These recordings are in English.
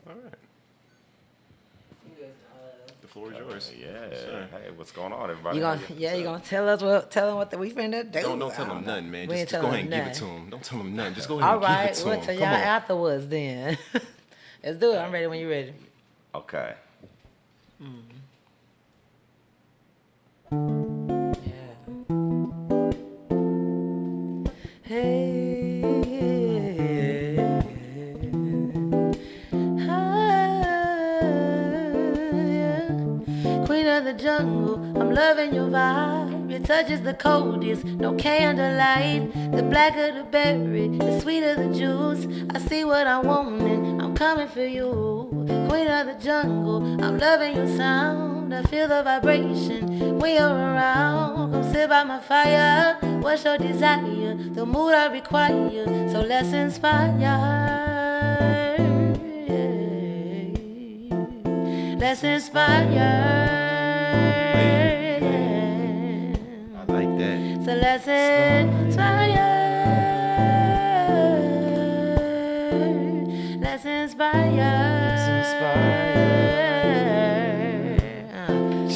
All right. The floor is yours. Yeah. Sure. Hey, what's going on, everybody? You gonna tell them what we finna do? Don't tell them nothing, man. We ain't Just go ahead telling and them give it to nothing. them. Don't tell them nothing. Just go ahead All and give right, it to we'll them. tell Come y'all on. afterwards then. Let's do it. I'm ready when you're ready. Okay. Yeah. Hey. Queen of the jungle, I'm loving your vibe. Your touch is the coldest, no candlelight. The blacker the berry, the sweeter the juice. I see what I want and I'm coming for you. Queen of the jungle, I'm loving your sound. I feel the vibration when you're around. Come sit by my fire. What's your desire? The mood I require. So let's inspire. Let's inspire. I like that. So let's inspire. Let's inspire.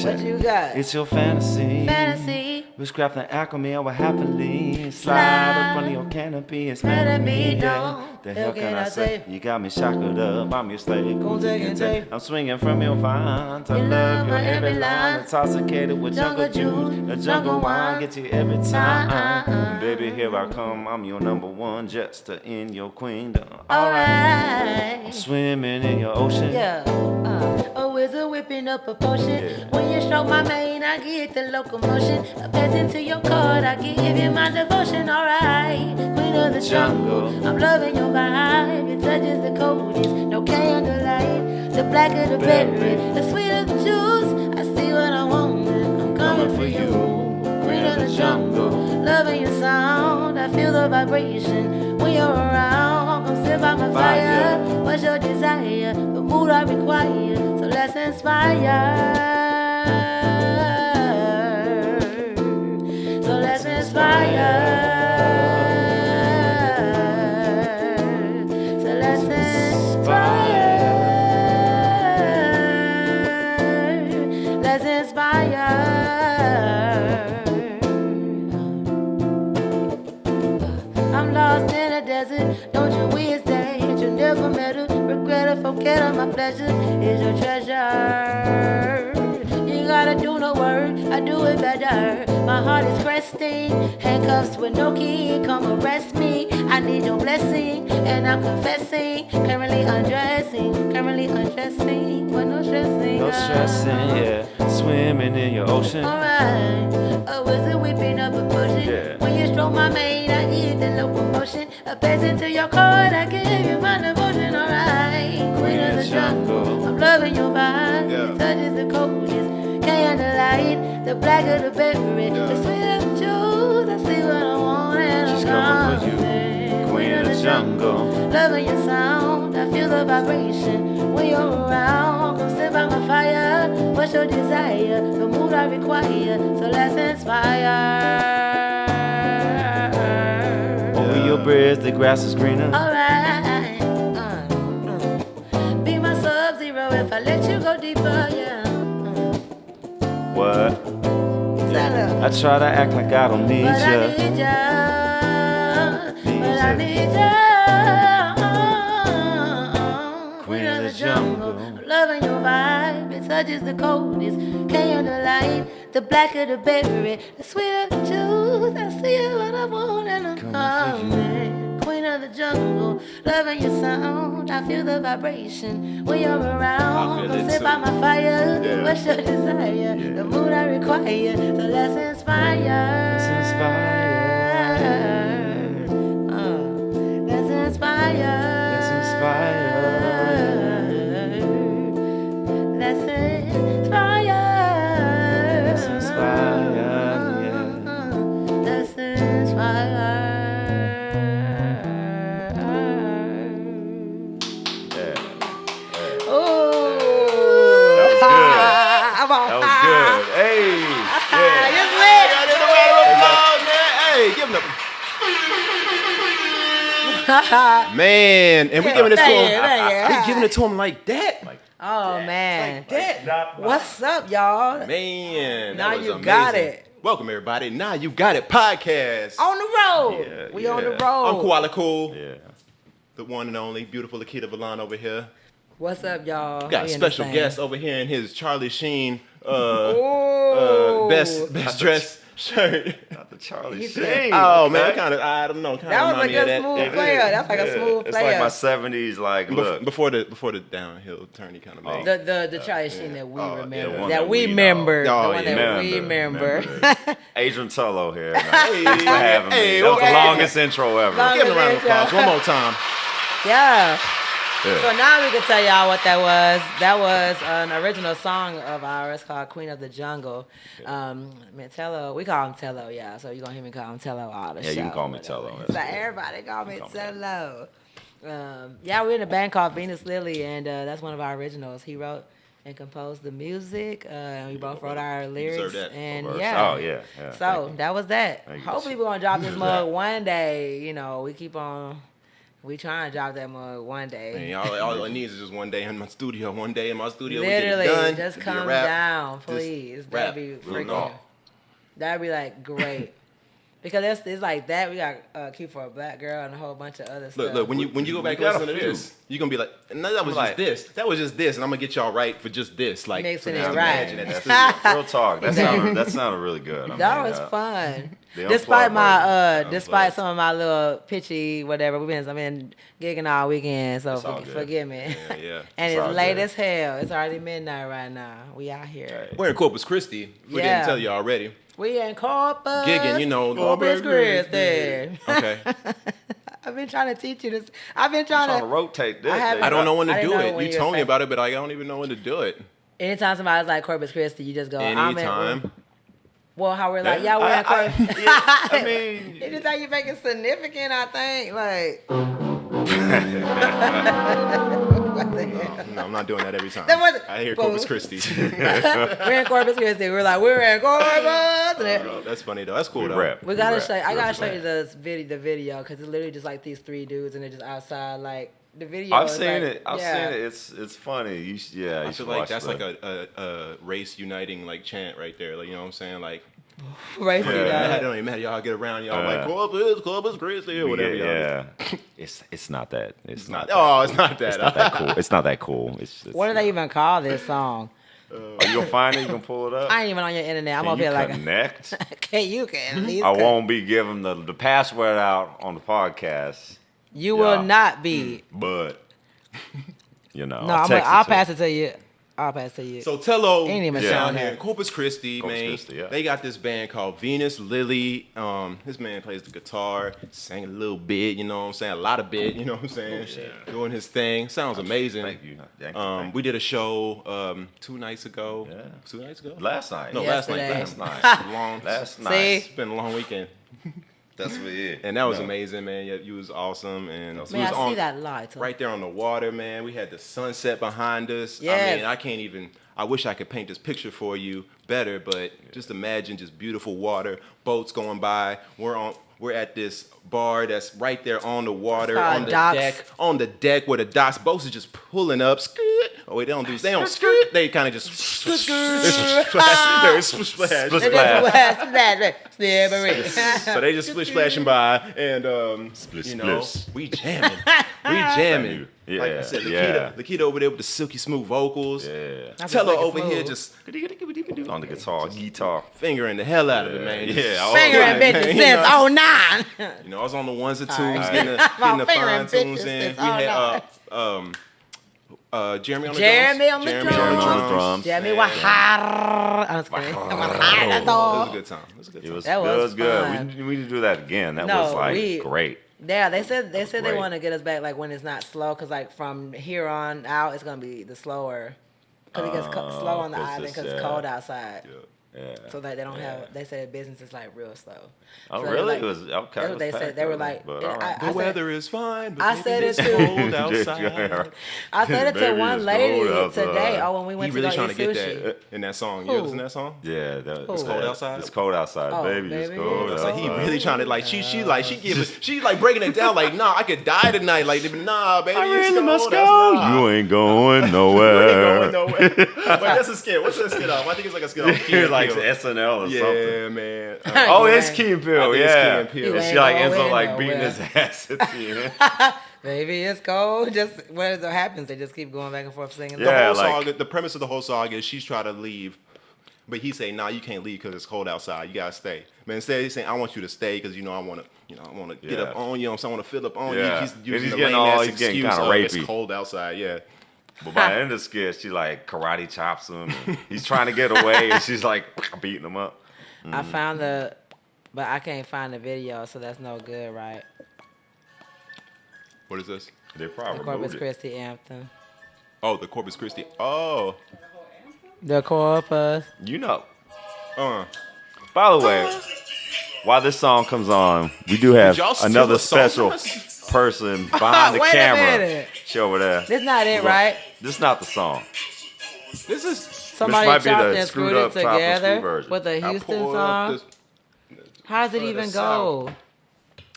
What you got? It's your fantasy. Fantasy. Witchcraft and alchemy, I will happily slide up under your canopy and smell Let me. me Yeah. know. The hell can I say? You got me shackled up. I'm your slave. Gon' take and take. I'm swinging from your vines. I You love love your my every every line. line. Intoxicated with jungle juice. A jungle wine get you every time. Baby, here I come. I'm your number one, just to in your queendom. Alright. I'm swimming in your ocean. Yeah. A wizard whipping up a potion. Yeah. When you stroke my mane, I get the locomotion. A peasant to your card, I give you my devotion. Alright. Queen of the jungle, I'm loving your vibe. Your touch is the coldest, no candlelight. The blacker the berry, the sweeter the juice. I see what I want, and I'm coming for you. Queen of the jungle, loving your sound. I feel the vibration when you're around. Come sit by my fire. What's your desire? The mood I require. So let's inspire. So let's inspire. So let's inspire. Let's inspire. I'm lost in a desert. Don't you wish that you never met her? Regret or forget her, my pleasure is your treasure. You gotta do no work, I do it better. My heart is cresting, handcuffs with no key. Come arrest me, I need your blessing. And I'm confessing, currently undressing with no stressing. No stressing, yeah. Swimming in your ocean. Alright, a wizard whipping up a potion. Yeah. When you stroke my mane, I get the locomotion. A peasant to your card, I give you my devotion. Alright, queen of the jungle, I'm loving your vibe. Yeah. Your touch is the coldest, candlelight. The blacker the berry, the sweeter the juice. I see what I want and She's I'm coming for you. coming. Queen of the jungle. Loving your sound, I feel the vibration when you're around. Come sit by my fire. What's your desire? The mood I require. So let's inspire. Over your bridge, the grass is greener. Alright. Be my sub-zero if I let you go deeper. Yeah. What? Stand I up. try to act like I don't need But I ya. need ya. But I need ya. Queen of the jungle, I'm loving your vibe. Your touch is the coldest, candlelight. The blacker the berry, the sweeter the juice. I see it when I want and I'm coming. Queen of the jungle, loving your sound. I feel the vibration when you're around. I feel Come it sit too. by my fire. Yeah. What's your desire? The mood I require. So let's inspire. Let's inspire. Let's inspire. Let's inspire. Let's inspire. Let's inspire, yeah. Let's inspire. Yeah. Oh. That was good. I'm on That was good. Hey. Yeah. Yes, man. Got it, the round of applause, man. Hey, give him the. Man, and we giving it to him. Thank you. We giving it to him like that. Oh man. Like that. What's up, y'all? Man, Now that was you amazing. got it. Welcome everybody. Now you got it podcast. On the road. Yeah, We on the yeah. road. I'm Koala Cool, Yeah. the one and only beautiful Lakita Valon over here. What's up, y'all? We got a We in special this thing. guest over here in his Charlie Sheen Ooh. best dress shirt. Not the Charlie He Sheen. said- Oh okay. man, kind of I don't know. That was a good smooth player. That's like a smooth It's player. like my 70s, like, look. Before the downhill turn he kind of made. The Charlie Sheen that we Oh, yeah, remember. one that that we we know. remember. Oh, The one yeah. that we remember. Adrian Tello here. Thanks for having me. Hey, That was the okay. longest intro ever. Long- Give him a round of applause one more time. Yeah. Yeah. So now we can tell y'all what that was. That was an original song of ours called Queen of the Jungle. Man, Tello, we call him Tello, yeah. So you're going to hear me call him Tello all the show. Yeah, you can call me whatever. Tello. So That's cool. everybody call me Call me Tello. Yeah, we're in a band called Venus Lily, and that's one of our originals. He wrote and composed the music. And we both wrote our lyrics. that. And Verse. yeah. Oh, yeah. Yeah. So Thank you. that was that. Thank you. Hopefully we're going to drop this Who's mug that? one day. You know, we keep on... We trying to drop that mug one day. Man, all it needs is just one day in my studio. One day in my studio, Literally, we get it done. just It'd be a come wrap. down, Just please. rap. That'd be Real freaking. talk. That'd be like great. Because it's like that. We got Cute for a Black Girl and a whole bunch of other stuff. Look, when you go back and got a listen to few. this, you're gonna be like, no, that was Like- just this. That was just this, and I'm gonna get y'all right for just this. Like Mixing so it just right. imagine at the studio. Real talk. That sounded really good. I that mean, was fun. the Despite unplugged my version. despite Unplugged. some of my little pitchy whatever, I've been gigging all weekend, so It's all good. forgive me. Yeah, yeah. And It's it's all late good. as hell. It's already midnight right now. We out here. Hey. We're in Corpus Christi. We Yeah. didn't tell you already. We in Corpus. Gigging, you know, Corpus Christi. Okay. I've been trying to teach you this. I've been trying Trying to. to rotate this. I haven't- I don't know when to I didn't do know it. when You you told were me about it, but I don't even know when to do it. Anytime somebody's like Corpus Christi, you just go. Anytime. Well, how we're like, Yeah, yeah, we're in Corpus. I mean, It's how you make it significant, I think. Like, what the hell? No, I'm not doing that every time. That wasn't- I hear Well, Corpus Christi. We're in Corpus Christi. We're like, we're in Corpus. And then- Oh, that's funny though. That's cool we though. rap. we gotta rap. show. I gotta Real show you rap. the video because it's literally just like these three dudes and they're just outside. Like the video. I've is seen like- it. I've yeah. seen it. It's funny. You should, yeah. I You feel should like watch that's the- like a race uniting like chant right there. Like you know what I'm saying? Like Right, see Yeah. it that? don't even matter. Y'all get around. Y'all like Corpus Christi or whatever. y'all Yeah. It's not that. It's not. That. Oh, it's not that. It's not that cool. It's not that cool. It's What do they even call this song? Are you gonna find it? You gonna pull it up? I ain't even on your internet. I'm Can up you here like, connect? okay, you can at least. I won't be giving the password out on the podcast, You Yeah. will not be. but you know, No, I'll, text I'll it to pass you. it to you. I'll pass it to you. So Tello Ain't even Yeah. down showing here that. in Corpus Christi, Corpus man. Christi, yeah. They got this band called Venus Lily. This man plays the guitar, sang a little bit, you know what I'm saying? A lot of bit, you know what I'm saying? Doing his thing. Sounds amazing. Thank you. Thank you. We did a show 2 nights ago. Yeah. 2 nights ago? Last night. No, Yesterday. last night. Last night. Long, Last See? night. It's been a long weekend. That's what it is. And that was No. amazing, man. Yeah, you was awesome. And we Man, was I see that light. right there on the water, man. We had the sunset behind us. I Yes. mean, I can't even. I wish I could paint this picture for you better, but just imagine just beautiful water, boats going by. We're at this bar that's right there on the water, called on the docks. deck, on the deck where the docks boats are just pulling up. Skirt. Oh wait, they don't skirt. They kind of just splash. They're splash. It just was that slippery. So they just splish splashing by, and you know, splish. we jamming, we jamming. Yeah, Like I said, yeah. Lakita over there with the silky smooth vocals. Yeah. That's Tello fucking over here smooth. just On the guitar. fingering the hell out of it, man. Yeah. Just Fingering man, bitches you since know. 09. You know, I was on the ones and twos, Sorry. getting the Fingering fine tunes bitches in. since We had 09. Jeremy on the Jeremy drums. on the Jeremy on the drums. Jeremy Man. Wahar. I'm just kidding. It was a good time. It was a good It time. was, That it was was good. fun. We need to do that again. That No, was like we- great. Yeah, they said they Great. want to get us back like when it's not slow, cause like from here on out it's gonna be the slower, cause it gets slow on the 'cause island it's, because it's yeah. cold outside. Yeah. So that they don't have. They said business is like real slow. Oh, So really? like, It was okay. That's what they said. packed They were early, like, but and all right. The I said, weather is fine, but I maybe said it it's too. cold outside. I said it to Baby, one it's lady cold outside. today. Oh, when we He went really to trying go to eat get sushi. that in that song. Who? You listen to that song? Yeah, It's cold outside? It's cold outside, Oh, baby. It's baby, cold it's So outside. he really trying to like she like breaking it down like nah I could die tonight like nah baby I it's really cold, must that's go. nah. You ain't going You nowhere. ain't going nowhere. But that's a skit. What's that skit off? I think it's like a skit off. Key and like Peele. SNL or Yeah, something. man. Oh, You it's ain't- Key and I Peele, think it's Key yeah. and Peele. You And ain't she like ends going up like beating nowhere. his ass at the end. Baby, it's cold. Just whatever happens, they just keep going back and forth singing. The Yeah, whole like- song, the premise of the whole song is she's trying to leave, but he say, "Nah, you can't leave because it's cold outside. You gotta stay." But instead, he's saying, "I want you to stay because I want to get Yeah. up on you. I want to fill up on Yeah. you." He's And using he's the getting lame ass he's getting excuse kinda of it's rapey. cold outside. Yeah. But by the end of the skit, she like karate chops him. And he's trying to get away, and she's like beating him up. I found but I can't find the video, so that's no good, right? What is this? They The probably Corpus removed it. Christi anthem. Oh, the Corpus Christi. Oh. The Corpus. You know. Uh. By the way, while this song comes on, we do have Did y'all steal another a song special from us? person behind the Wait a camera. minute. She over there. This not it, right? This is not the song. This is. Somebody might be chopped the and screwed screwed it up Chop and Screw together version. with a I Houston pulled song. up this. How does it the even South. go?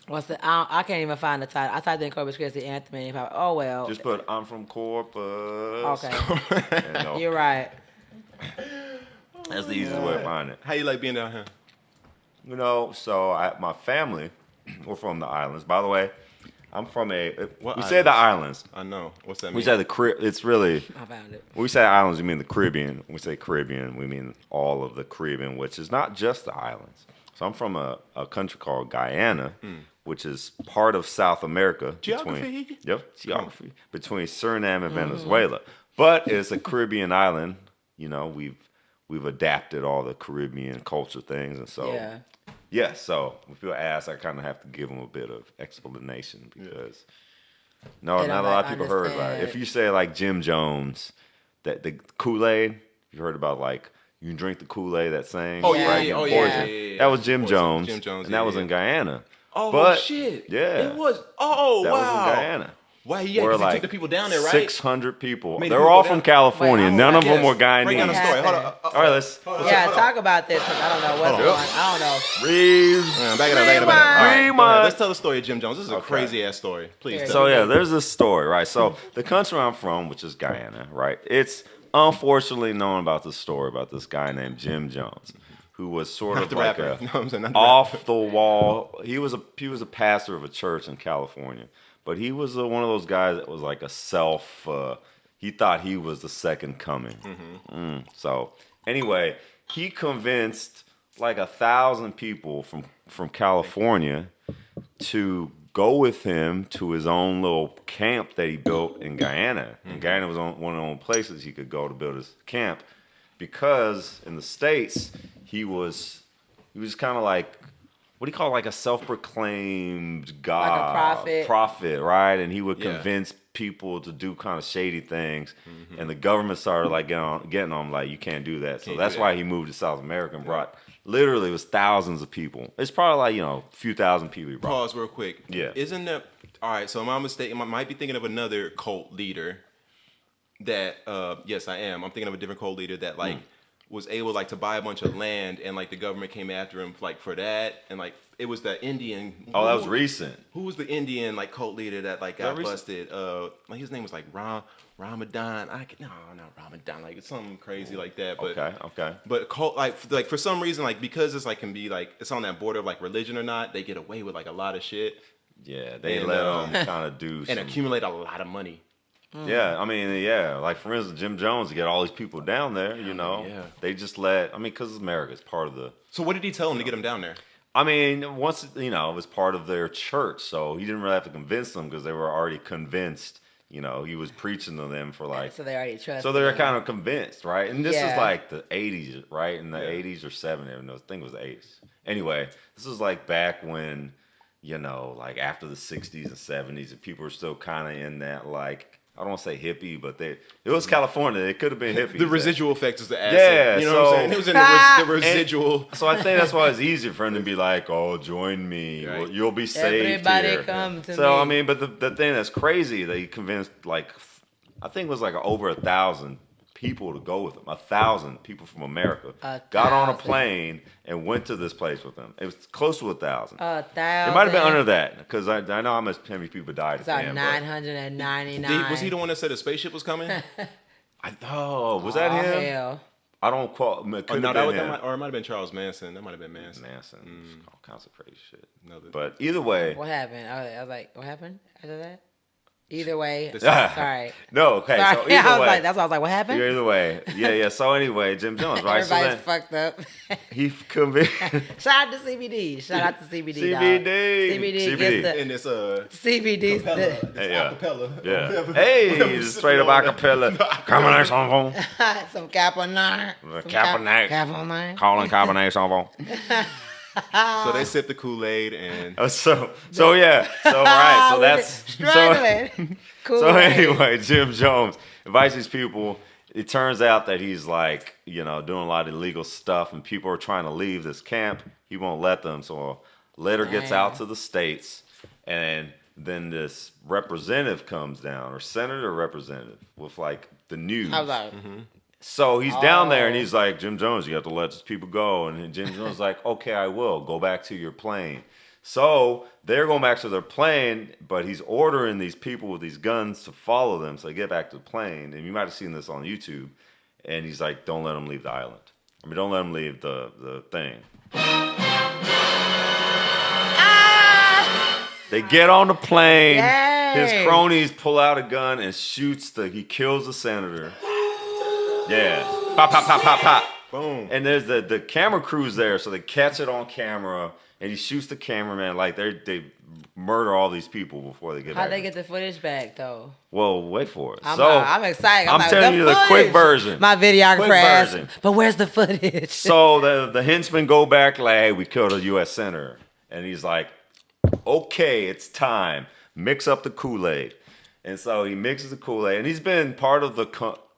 What's the? I can't even find the title. I typed in Corpus Christi anthem, and if I, oh well. Just put I'm from Corpus. Okay, And no, you're right. that's the easiest way to find it. How you like being down here? You know, so my family, we're from the islands. By the way, I'm from What we say the islands. I know. What's that mean? We say the Caribbean. It's really, I found it. when we say islands, we mean the Caribbean. When we say Caribbean, we mean all of the Caribbean, which is not just the islands. So I'm from a country called Guyana, which is part of South America. Geography. Geography. Between Suriname and Venezuela. But it's a Caribbean island. You know, we've adapted all the Caribbean culture things. And so, Yeah. so when people ask, I kind of have to give them a bit of explanation because no, They not don't a lot of people heard about it. understand. If you say like Jim Jones, that the Kool-Aid, you heard about like you can drink the Kool-Aid that saying, Oh, yeah, right? yeah, get oh, yeah, poisoned. yeah, yeah. That was Jim Poison. Jones, Jim Jones, and that yeah, was yeah. in Guyana. Oh But, shit! yeah. It was. Oh That wow! was in Guyana. Why? Yeah, Where, because he took the people down there, right? 600 people. Made They the were people all down- from California. Wait, None of them Yes. were Break down the Guyanese. story. Hold on. All right, let's Yeah, hold on. talk about this because I don't know what's Hold going on. on. I don't know. Reeves. Back it up. All right, Rewind. go ahead. Let's tell the story of Jim Jones. This is a Okay. crazy ass story. Please. Yeah. Tell So me. yeah, there's this story, right? So the country I'm from, which is Guyana, right? It's unfortunately known about this story about this guy named Jim Jones, who was sort Not of the like rapper. a No, I'm saying not the off the wall. He was a pastor of a church in California, but he was one of those guys that was like a self. He thought he was the second coming. So anyway, he convinced like 1,000 people from California to go with him to his own little camp that he built in Guyana. And Guyana was one of the only places he could go to build his camp because in the States he was kind of like, what do you call it? Like a self-proclaimed god, prophet, right? And he would Yeah. convince people to do kind of shady things, and the government started like getting on him, like you can't do that. So Can't that's do why that. he moved to South America and brought literally it was thousands of people. It's probably like a few thousand people he brought. Pause real quick. Yeah. Isn't that all right? So am I mistaken? I might be thinking of another cult leader. That yes, I am. I'm thinking of a different cult leader that like was able like to buy a bunch of land and like the government came after him like for that and like it was the Indian. Oh, that was recent. Who was the Indian like cult leader that like got That recent? busted? Like his name was like Ramadan. No, not Ramadan. Like it's something crazy like that. But Okay. But cult like for some reason like because it's like can be like it's on that border of like religion or not, they get away with like a lot of shit Yeah, they And, let them kind of do and some. accumulate a lot of money. Yeah, I mean, yeah, like for instance, Jim Jones to get all these people down there, yeah. they just let. Because America is part of the. So what did he tell him to get him down there? I mean, once it was part of their church, so he didn't really have to convince them because they were already convinced. He was preaching to them for like. So they already trust. So they're him. kind of convinced, right? And this is Yeah. like the 80s, right? In the 80s or 70s, I think it was the 80s. Anyway, this was like back when, like after the 60s and 70s, and people were still kind of in that like I don't want to say hippie, but it was California. It could have been hippie. The residual effect is the acid. Yeah, You know what I'm saying? It was in the residual. So I think that's why it's easier for him to be like, "Oh, join me. Right. Well, you'll be saved Everybody here." come to me. So I mean, but the thing that's crazy, they convinced like, I think it was like over 1,000 people to go with him. 1,000 people from America got on a plane and went to this place with him. It was close to 1,000. 1,000. It might have been under that because I know how many people died. It's like 999. Was he the one that said a spaceship was coming? Was that him? Hell. I don't quote. Or it might have been Charles Manson. That might have been Manson. All kinds of crazy shit. Another. But either way. What happened? I was like, what happened after that? Either way. Sorry. No, okay. Sorry. So either way. That's why I was like, what happened? Either way. Yeah. So anyway, Jim Jones, right? Everybody's fucked up. He convicted. Shout out to CBD. Shout out to CBD. CBD gets the And it's CBD. acapella. Yeah. Hey, just straight up acapella. Cabernet Sauvignon. Some Cabernet. Cabernet. Cabernet. Calling Cabernet Sauvignon. So they sipped the Kool-Aid and So yeah. So right. So that's struggling. Cool. So anyway, Jim Jones invites these people. It turns out that he's like, doing a lot of illegal stuff, and people are trying to leave this camp. He won't let them. So a letter gets out to the states, and then this representative comes down, or senator representative, with like the news. I was like, So he's down there, and he's like, Jim Jones, you have to let these people go. And Jim Jones is like, okay, I will. Go back to your plane. So they're going back to their plane, but he's ordering these people with these guns to follow them. So they get back to the plane. And you might have seen this on YouTube. And he's like, don't let them leave the island. I mean, don't let them leave the thing. They get on the plane. Yay. His cronies pull out a gun and he kills the senator. Yeah. Pop, pop, pop, pop, pop. boom. And there's the camera crew's there, so they catch it on camera, and he shoots the cameraman like they murder all these people before they get back. How'd they get the footage back, though? Well, wait for it. I'm excited. I'm telling you the quick version. My videographer asked, but where's the footage? So the henchmen go back like, hey, we killed a U.S. senator. And he's like, okay, it's time. Mix up the Kool-Aid. And so he mixes the Kool-Aid. And he's been part of the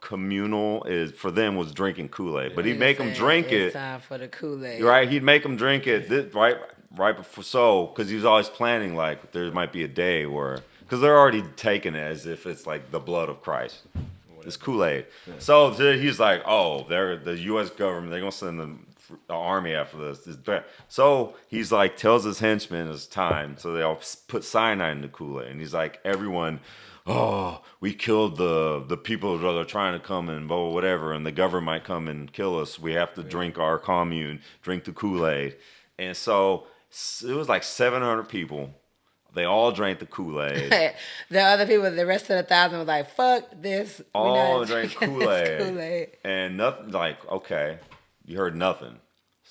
communal for them was drinking Kool-Aid. But he'd make them drink it. It's time for the Kool-Aid. Right? He'd make them drink it right before, because he was always planning like there might be a day where, because they're already taking it as if it's like the blood of Christ. It's Kool-Aid. Yeah. So he's like, oh, they're the U.S. government. They're going to send the army after this. So he's like, tells his henchmen it's time. So they all put cyanide in the Kool-Aid. And he's like, everyone, oh, we killed the people that are trying to come and whatever. And the government might come and kill us. We have to drink our commune, drink the Kool-Aid. And so it was like 700 people. They all drank the Kool-Aid. The other people, the rest of the 1,000 was like, fuck this. All drank Kool-Aid. Kool-Aid. And nothing, like, okay, you heard nothing.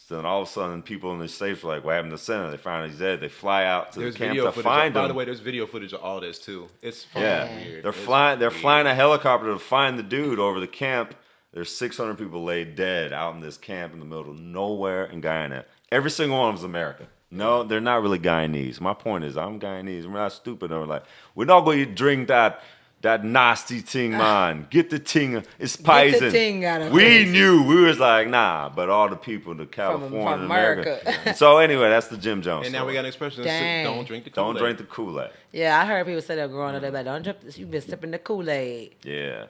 So then all of a sudden, people in the States were like, what happened to the senator? They found he's dead. They fly out to the camp to find him. By the way, there's video footage of all this, too. It's weird. They're flying a helicopter to find the dude over the camp. There's 600 people laid dead out in this camp in the middle of nowhere in Guyana. Every single one of them is American. No, they're not really Guyanese. My point is, I'm Guyanese. We're not stupid. We're like, we're not going to drink that nasty thing, man. Get the ting. It's poison. Get the ting out of we knew. We was like, nah. But all the people in California from and America. So anyway, that's the Jim Jones And story. now we got an expression that says, don't drink the Kool-Aid. Don't drink the Kool-Aid. Yeah, I heard people say that growing up. They're like, don't drink this. You've been sipping the Kool-Aid. Yeah,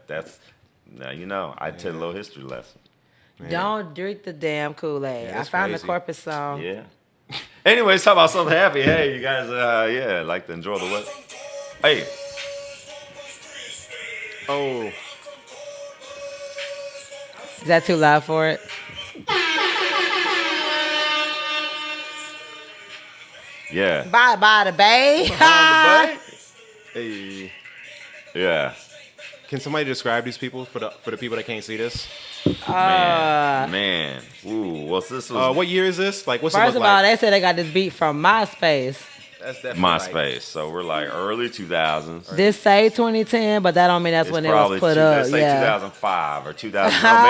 now I tell a little history lesson. Yeah. Don't drink the damn Kool-Aid. I found the corpus song. Yeah. Anyways, talk about something happy. Hey, you guys, like to enjoy the weather. Hey. Oh. Is that too loud for it? Yeah. Bye, the bay. Hey. Yeah. Can somebody describe these people for the people that can't see this? Man. Ooh, what's this? What year is this? Like, what's First it look of all, like? they said they got this beat from MySpace. That's definitely MySpace. So we're like early 2000s. This say 2010, but that don't mean that's when it was put up. Let's say 2005 or 2000. No, maybe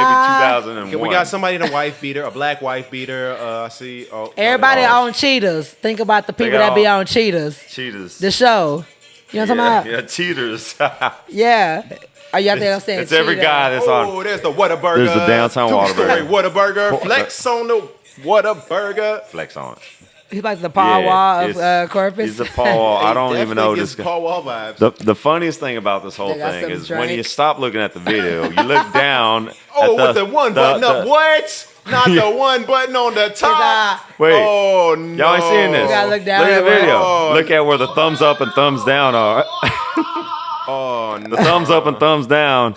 2001. Okay, we got somebody in a wife beater, a black wife beater. I see. Everybody on Cheetahs. Think about the people that be on Cheetahs. Cheetahs. The show. You know what I'm talking about? Yeah, cheaters. Yeah. Are you out there saying It's every cheetah? guy that's on. Oh, there's the Whataburger. There's the downtown Two-story Whataburger. Whataburger. Flex on the Whataburger. Flex on it. He's like the Paul Wall of Corpus. He's the Paul Wall. I don't even know this guy. Paul Wall vibes. The funniest thing about this whole They got thing some is when you drink. stop looking at the video, you look down. Oh, at with the one button up. What? Not the one button on the top. Wait. Oh, no. Y'all ain't seeing this. You gotta look down Look at the at video. Oh. Look at where the thumbs up and thumbs down are. Oh, no. The thumbs up and thumbs down,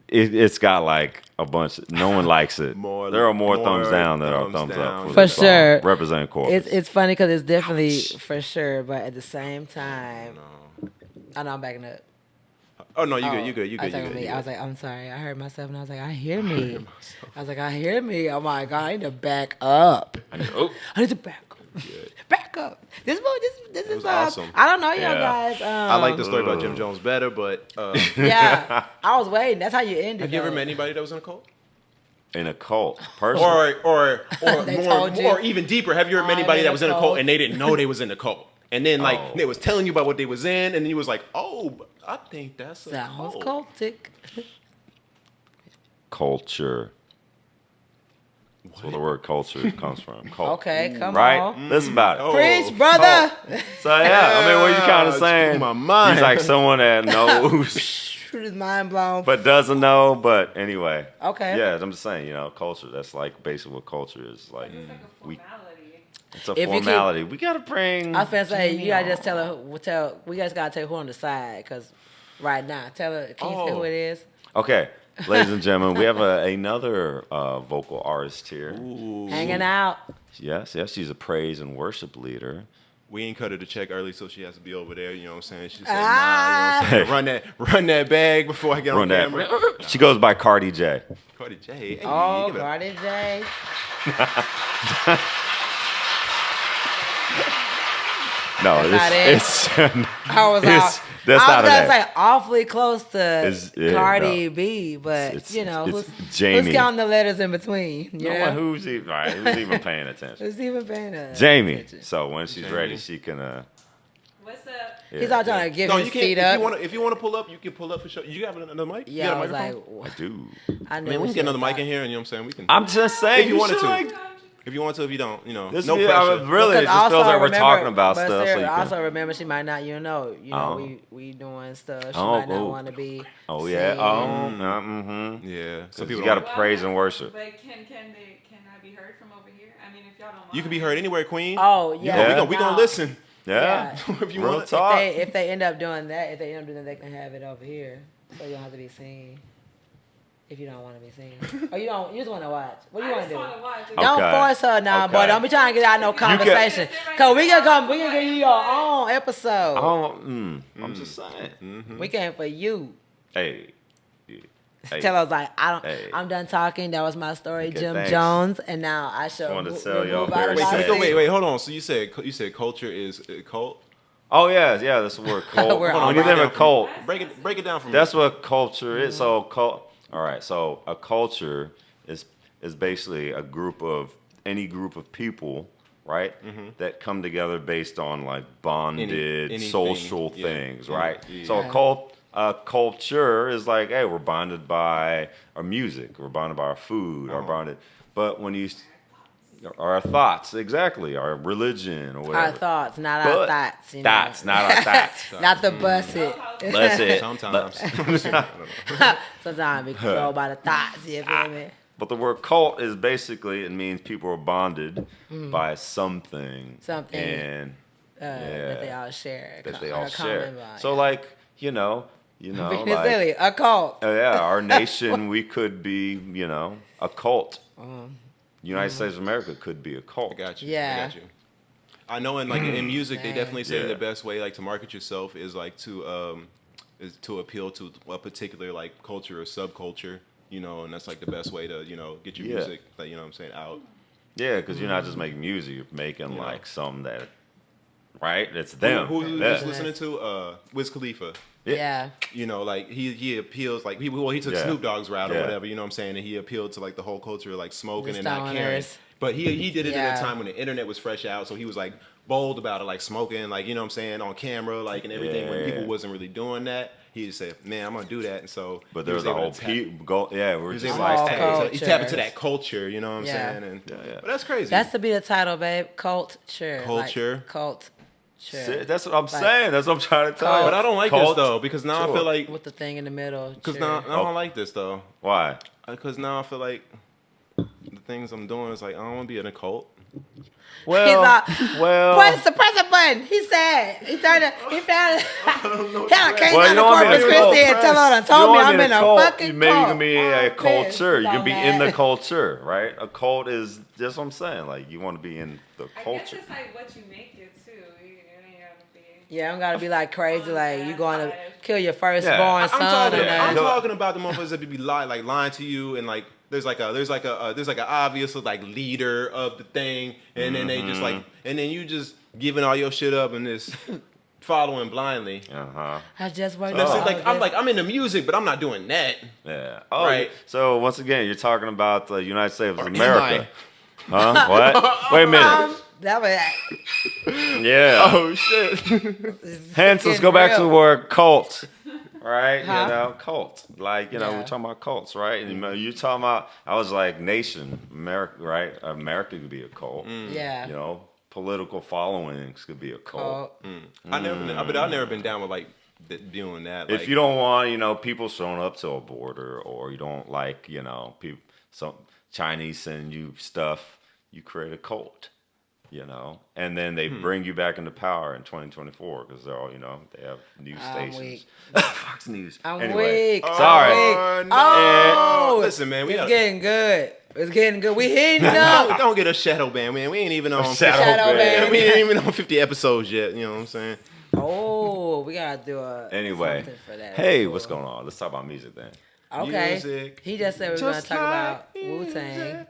it's got like a bunch. No one likes it. There are more thumbs down than are thumbs up. For this song. sure. Representing Corpus. It's funny because it's definitely for sure, but at the same time, I know I'm backing up. Oh, no, you good. I was like, I'm sorry. I heard myself, and I was like, I hear me. I was like, I hear me. Oh, my God. I need to back up. I need to back up. Back up. This is awesome. I don't know y'all Yeah. guys. I like the story about Jim Jones better, but Yeah. I was waiting. That's how you ended. have you ever though. met anybody that was in a cult? In a cult, personally. Or They told you. more even deeper. Have you ever met I'm anybody in that a was in a cult. cult and they didn't know they was in a cult? And then like Oh. they was telling you about what they was in, and then you was like, oh, I think that's a Sounds cult. cultic. Culture. That's where the word culture comes from. Cult. Okay, come Right? on. Listen about it. Oh. Preach, brother. So yeah, I mean, what you kind of Yeah, saying? it's my mind. He's like someone that knows His mind blown. but doesn't know. But anyway, Okay. yeah, I'm just saying, culture. That's like basically what culture is like. It's a If you keep- formality. We gotta bring. I was finna say, you gotta just we guys gotta tell who on the side, because right now, tell her, can you say who it is? Okay, ladies and gentlemen, we have another vocal artist here. Hanging out. Yes, she's a praise and worship leader. We ain't cut her the check early, so she has to be over there. You know what I'm saying? She said, Ah. nah, you know what I'm saying? Run that bag before I get on Run that. camera. She goes by Cardi J. Cardi J. Hey, Oh, give it up. Cardi J. No, That's it's I was It's- out. that's I not was her gonna name. say awfully close to It's- Cardi no. B, but It's who's Jamie. counting the letters in between? You no know? one who's even paying attention. Who's even paying attention? Jamie. So when she's Jamie. ready, she can. What's up? Yeah, He's all trying to give No, his you can't. feet up. If you want to pull up, you can pull up for sure. You got another mic? You Yeah, got a I was like, microphone? I do. I Man, we can get another mic in here, and you know what I'm saying? We can. I'm just saying. If you wanted should, to. like, If you want to, if you don't, this no be- pressure. really, it just feels like we're talking about stuff. So you also can, remember, she might not, Oh. we doing stuff. She Oh, might not oh. want to be. oh yeah. seen. Mm-hmm. Yeah. Some You people got to don't. praise and worship. But can I be heard from over here? I mean, if y'all don't mind. You can be heard anywhere, Queen. Oh yeah. We gonna listen. Yeah. If you Real want. talk. If they end up doing that, they can have it over here, so you don't have to be seen. If you don't want to be seen, or you just want to watch. What do you I want just to do? want to watch. Don't Okay. force her now, Okay. but don't be trying to get out no conversation. Cause we can give you your own episode. I'm just saying. We came for you. Hey. Hey. Tell us like Hey. I'm done talking. That was my story, Okay, Jim thanks. Jones, and now I shall Wanted to move tell y'all out very of my sad. seat. Wait, hold on. So you said culture is a cult? Oh yeah, that's the word cult. We're When you all think of right. cult, Break it down for me. that's what culture is. So all right. So a culture is basically any group of people, right, that come together based on like bonded anything, social yeah. things, right? Yeah. So a culture is like, hey, we're bonded by our music, we're bonded by our food, Uh-huh. our bonded. But when you our thoughts, exactly, our religion or whatever. Our thoughts, not our But thoughts. You thoughts, know? not our thoughts. Not the bus it. That's it. Sometimes. Sometimes we controlled by the thoughts. You feel me? But the word cult is basically, it means people are bonded by something. Something. And That they all share. that they like all a common share. bond. So like, Being like, silly, a cult. yeah, our nation, we could be, a cult. Uh-huh. United States of America could be a cult. I got you. Yeah. I got you. I know in music they Dang. definitely say Yeah. the best way like to market yourself is like to appeal to a particular like culture or subculture, and that's like the best way to, get your Yeah. music, like, what I'm saying, out. Yeah, because you're not just making music, you're making like something that, right? It's them. Who you Yeah. just listening to? Wiz Khalifa. Yeah. Like he appeals like he took Yeah. Snoop Dogg's route or Yeah. whatever, you know what I'm saying, and he appealed to like the whole culture of like smoking The and not caring. stoners. But he did it at Yeah. a time when the internet was fresh out, so he was like bold about it, like smoking, like, you know what I'm saying, on camera, like, and everything, when people Yeah. wasn't really doing that. He just said, man, I'm going to do that. And so, But he there was a able whole to tap- we're he was just able like, to Whole tap hey, culture. into- he tapped into that culture, you know what I'm Yeah. saying? And, Yeah. But that's crazy. That's to be the title, babe. Culture. Culture. Like, culture. that's what I'm saying. That's what I'm trying to tell you. But I don't like Cult- this, though, because now I Sure. feel like, With the thing in the middle. because Sure. now I don't like this, though. Why? Because now I feel like the things I'm doing is like, I don't want to be in a cult. Well, He's like, well. press the button. He said, he found it. Hell, came Well, down you to don't want me Corpus in a cult. Christi and tell her and You told don't me want I'm in a cult. fucking Maybe you cult. can be in a Oh, culture. bitch, You can be so in the mad. culture, right? A cult is just what I'm saying. Like you want to be in the I guess culture. it's like what you make it too. You ain't gotta be. Yeah, I'm gotta be like crazy, like you going to kill your firstborn Yeah. son. talking, and I'm Yeah. talking about the motherfuckers that be lying to you, and like there's like a obvious like leader of the thing, and then they just like, and then you just giving all your shit up and just following blindly. I just worked That's out it, like I'm into music, but I'm not doing that. Yeah. Oh, Right. So once again, you're talking about the United States of Or am America. Huh? What? Wait a minute. that was Yeah. Oh shit! Hence, let's getting go back to the real. word cult. Right? Huh? You know, cult. Like, you know, Yeah. we're talking about cults, right? And you're talking about, I was like, nation, America, right? America could be a cult. yeah. You know, political followings could be a cult. Cult. I've never been down with like doing that. If like, you don't want, you know, people showing up to a border, or you don't like, you know, people, some Chinese send you stuff, you create a cult, you know, and then they bring you back into power in 2024 because they're all, you know, they have news I'm stations. weak. Fox News. I'm Anyway, weak. sorry. I'm weak. no. Oh, Listen, man, we it's gotta- getting good. It's getting good. We hitting up. don't get a shadow ban, man. We ain't even on Shadow ban. We ain't even on 50 episodes yet. You know what I'm saying? Oh, we gotta do a Anyway, something for that. hey, what's going on? Let's talk about music then. Okay. Music. He just said we were gonna Just talk about like Wu Tang.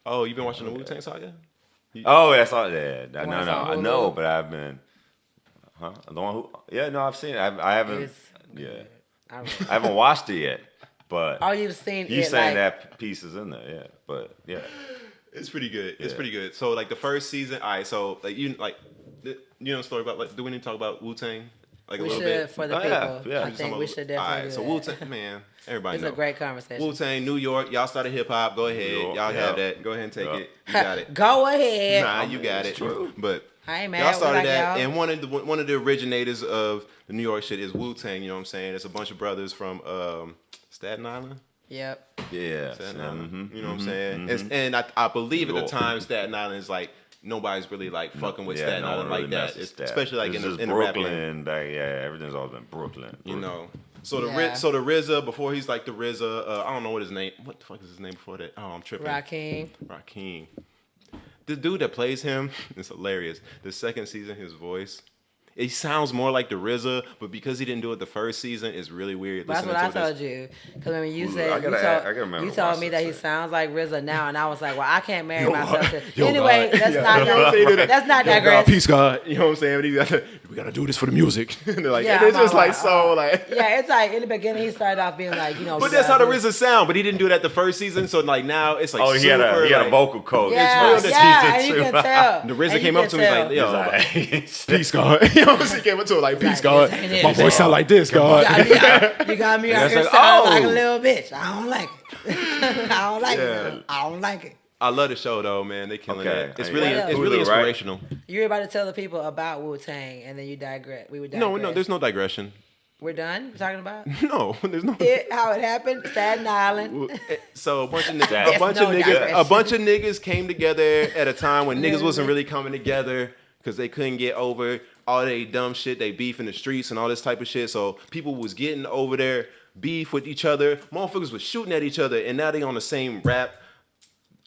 Oh, you been watching the Wu-Tang Saga? Oh, that's all. Yeah, no, One no, on I Hulu? know, but I've been. Huh? The one who? Yeah, no, I've seen it. I haven't. It's Yeah, I I haven't watched it yet. But Oh, you've seen you it saying like that piece is in there? Yeah, but yeah. It's pretty good. It's Yeah. pretty good. So like the first season, all right. So like you know the story about like do we need to talk about Wu-Tang like we a little should bit? for the Oh, people. yeah, yeah. I think we should definitely. All right. do So that. Wu-Tang, man, everybody It's know. a great conversation. Wu-Tang, New York. Y'all started hip hop. Go ahead. New York, Y'all yeah. have that. Go ahead and take Yeah. it. You got it. Go ahead. Nah, you got It's it. true. But I ain't mad. y'all We started like that, y'all. and one of the originators of the New York shit is Wu-Tang. You know what I'm saying? It's a bunch of brothers from Staten Island. Yep. Yeah. Staten Island. Mhm, You know what I'm mhm, saying? mhm. And I believe at New the York. time Staten Island is like nobody's really like fucking with Yeah, Staten no Island one like really that. messes with Staten. Especially like It's in just the rap game. Brooklyn. Back, yeah, everything's always been Brooklyn. You know. So the Yeah. so the RZA before he's like the RZA. I don't know what his name. What the fuck is his name before that? Oh, I'm tripping. Rakim. Rakim. The dude that plays him is hilarious. The second season, his voice. It sounds more like the RZA, but because he didn't do it the first season, it's really weird. That's what listening I to told you. Because when you Ooh, said I gotta remember you to told watch me this that he thing. sounds like RZA now, and I was like, well, I can't marry Yo, myself. yo, Anyway, God. let's Yeah. not You know what I'm saying? let's not Yo, God, digress. peace, God. You know what I'm saying? We gotta do this for the music. And they're like, Yeah, and it's I'm just all like right. so like. Yeah, it's like in the beginning he started off being like, you know. But we that's how gotta the do- RZA sound. But he didn't do that the first season, so like now it's like Oh, he super. had a like, vocal coach. Yeah, real that yeah, and season you two. can tell. The RZA And came you up to can me tell. like, yo, He's like, peace, God. You know what I'm saying? He came up to it like, peace, Like, God. this ain't it. My voice sound like this, God. You got me out that's here like, sounding like a oh. little bitch. I don't like it. I don't like Yeah. it. I don't like it. I love the show though, man. They killing Okay. it. It's Hey, really, yeah. it's really Hulu, right? inspirational. You were about to tell the people about Wu Tang, and then you digress. We would digress. No, there's no digression. We're done. We're talking about No, there's no. how it happened. Staten Island. So a bunch of That's niggas, no digression. a bunch of niggas came together at a time when niggas Yeah. wasn't really coming together because they couldn't get over all they dumb shit, they beef in the streets and all this type of shit. So people was getting over their beef with each other. Motherfuckers was shooting at each other, and now they on the same rap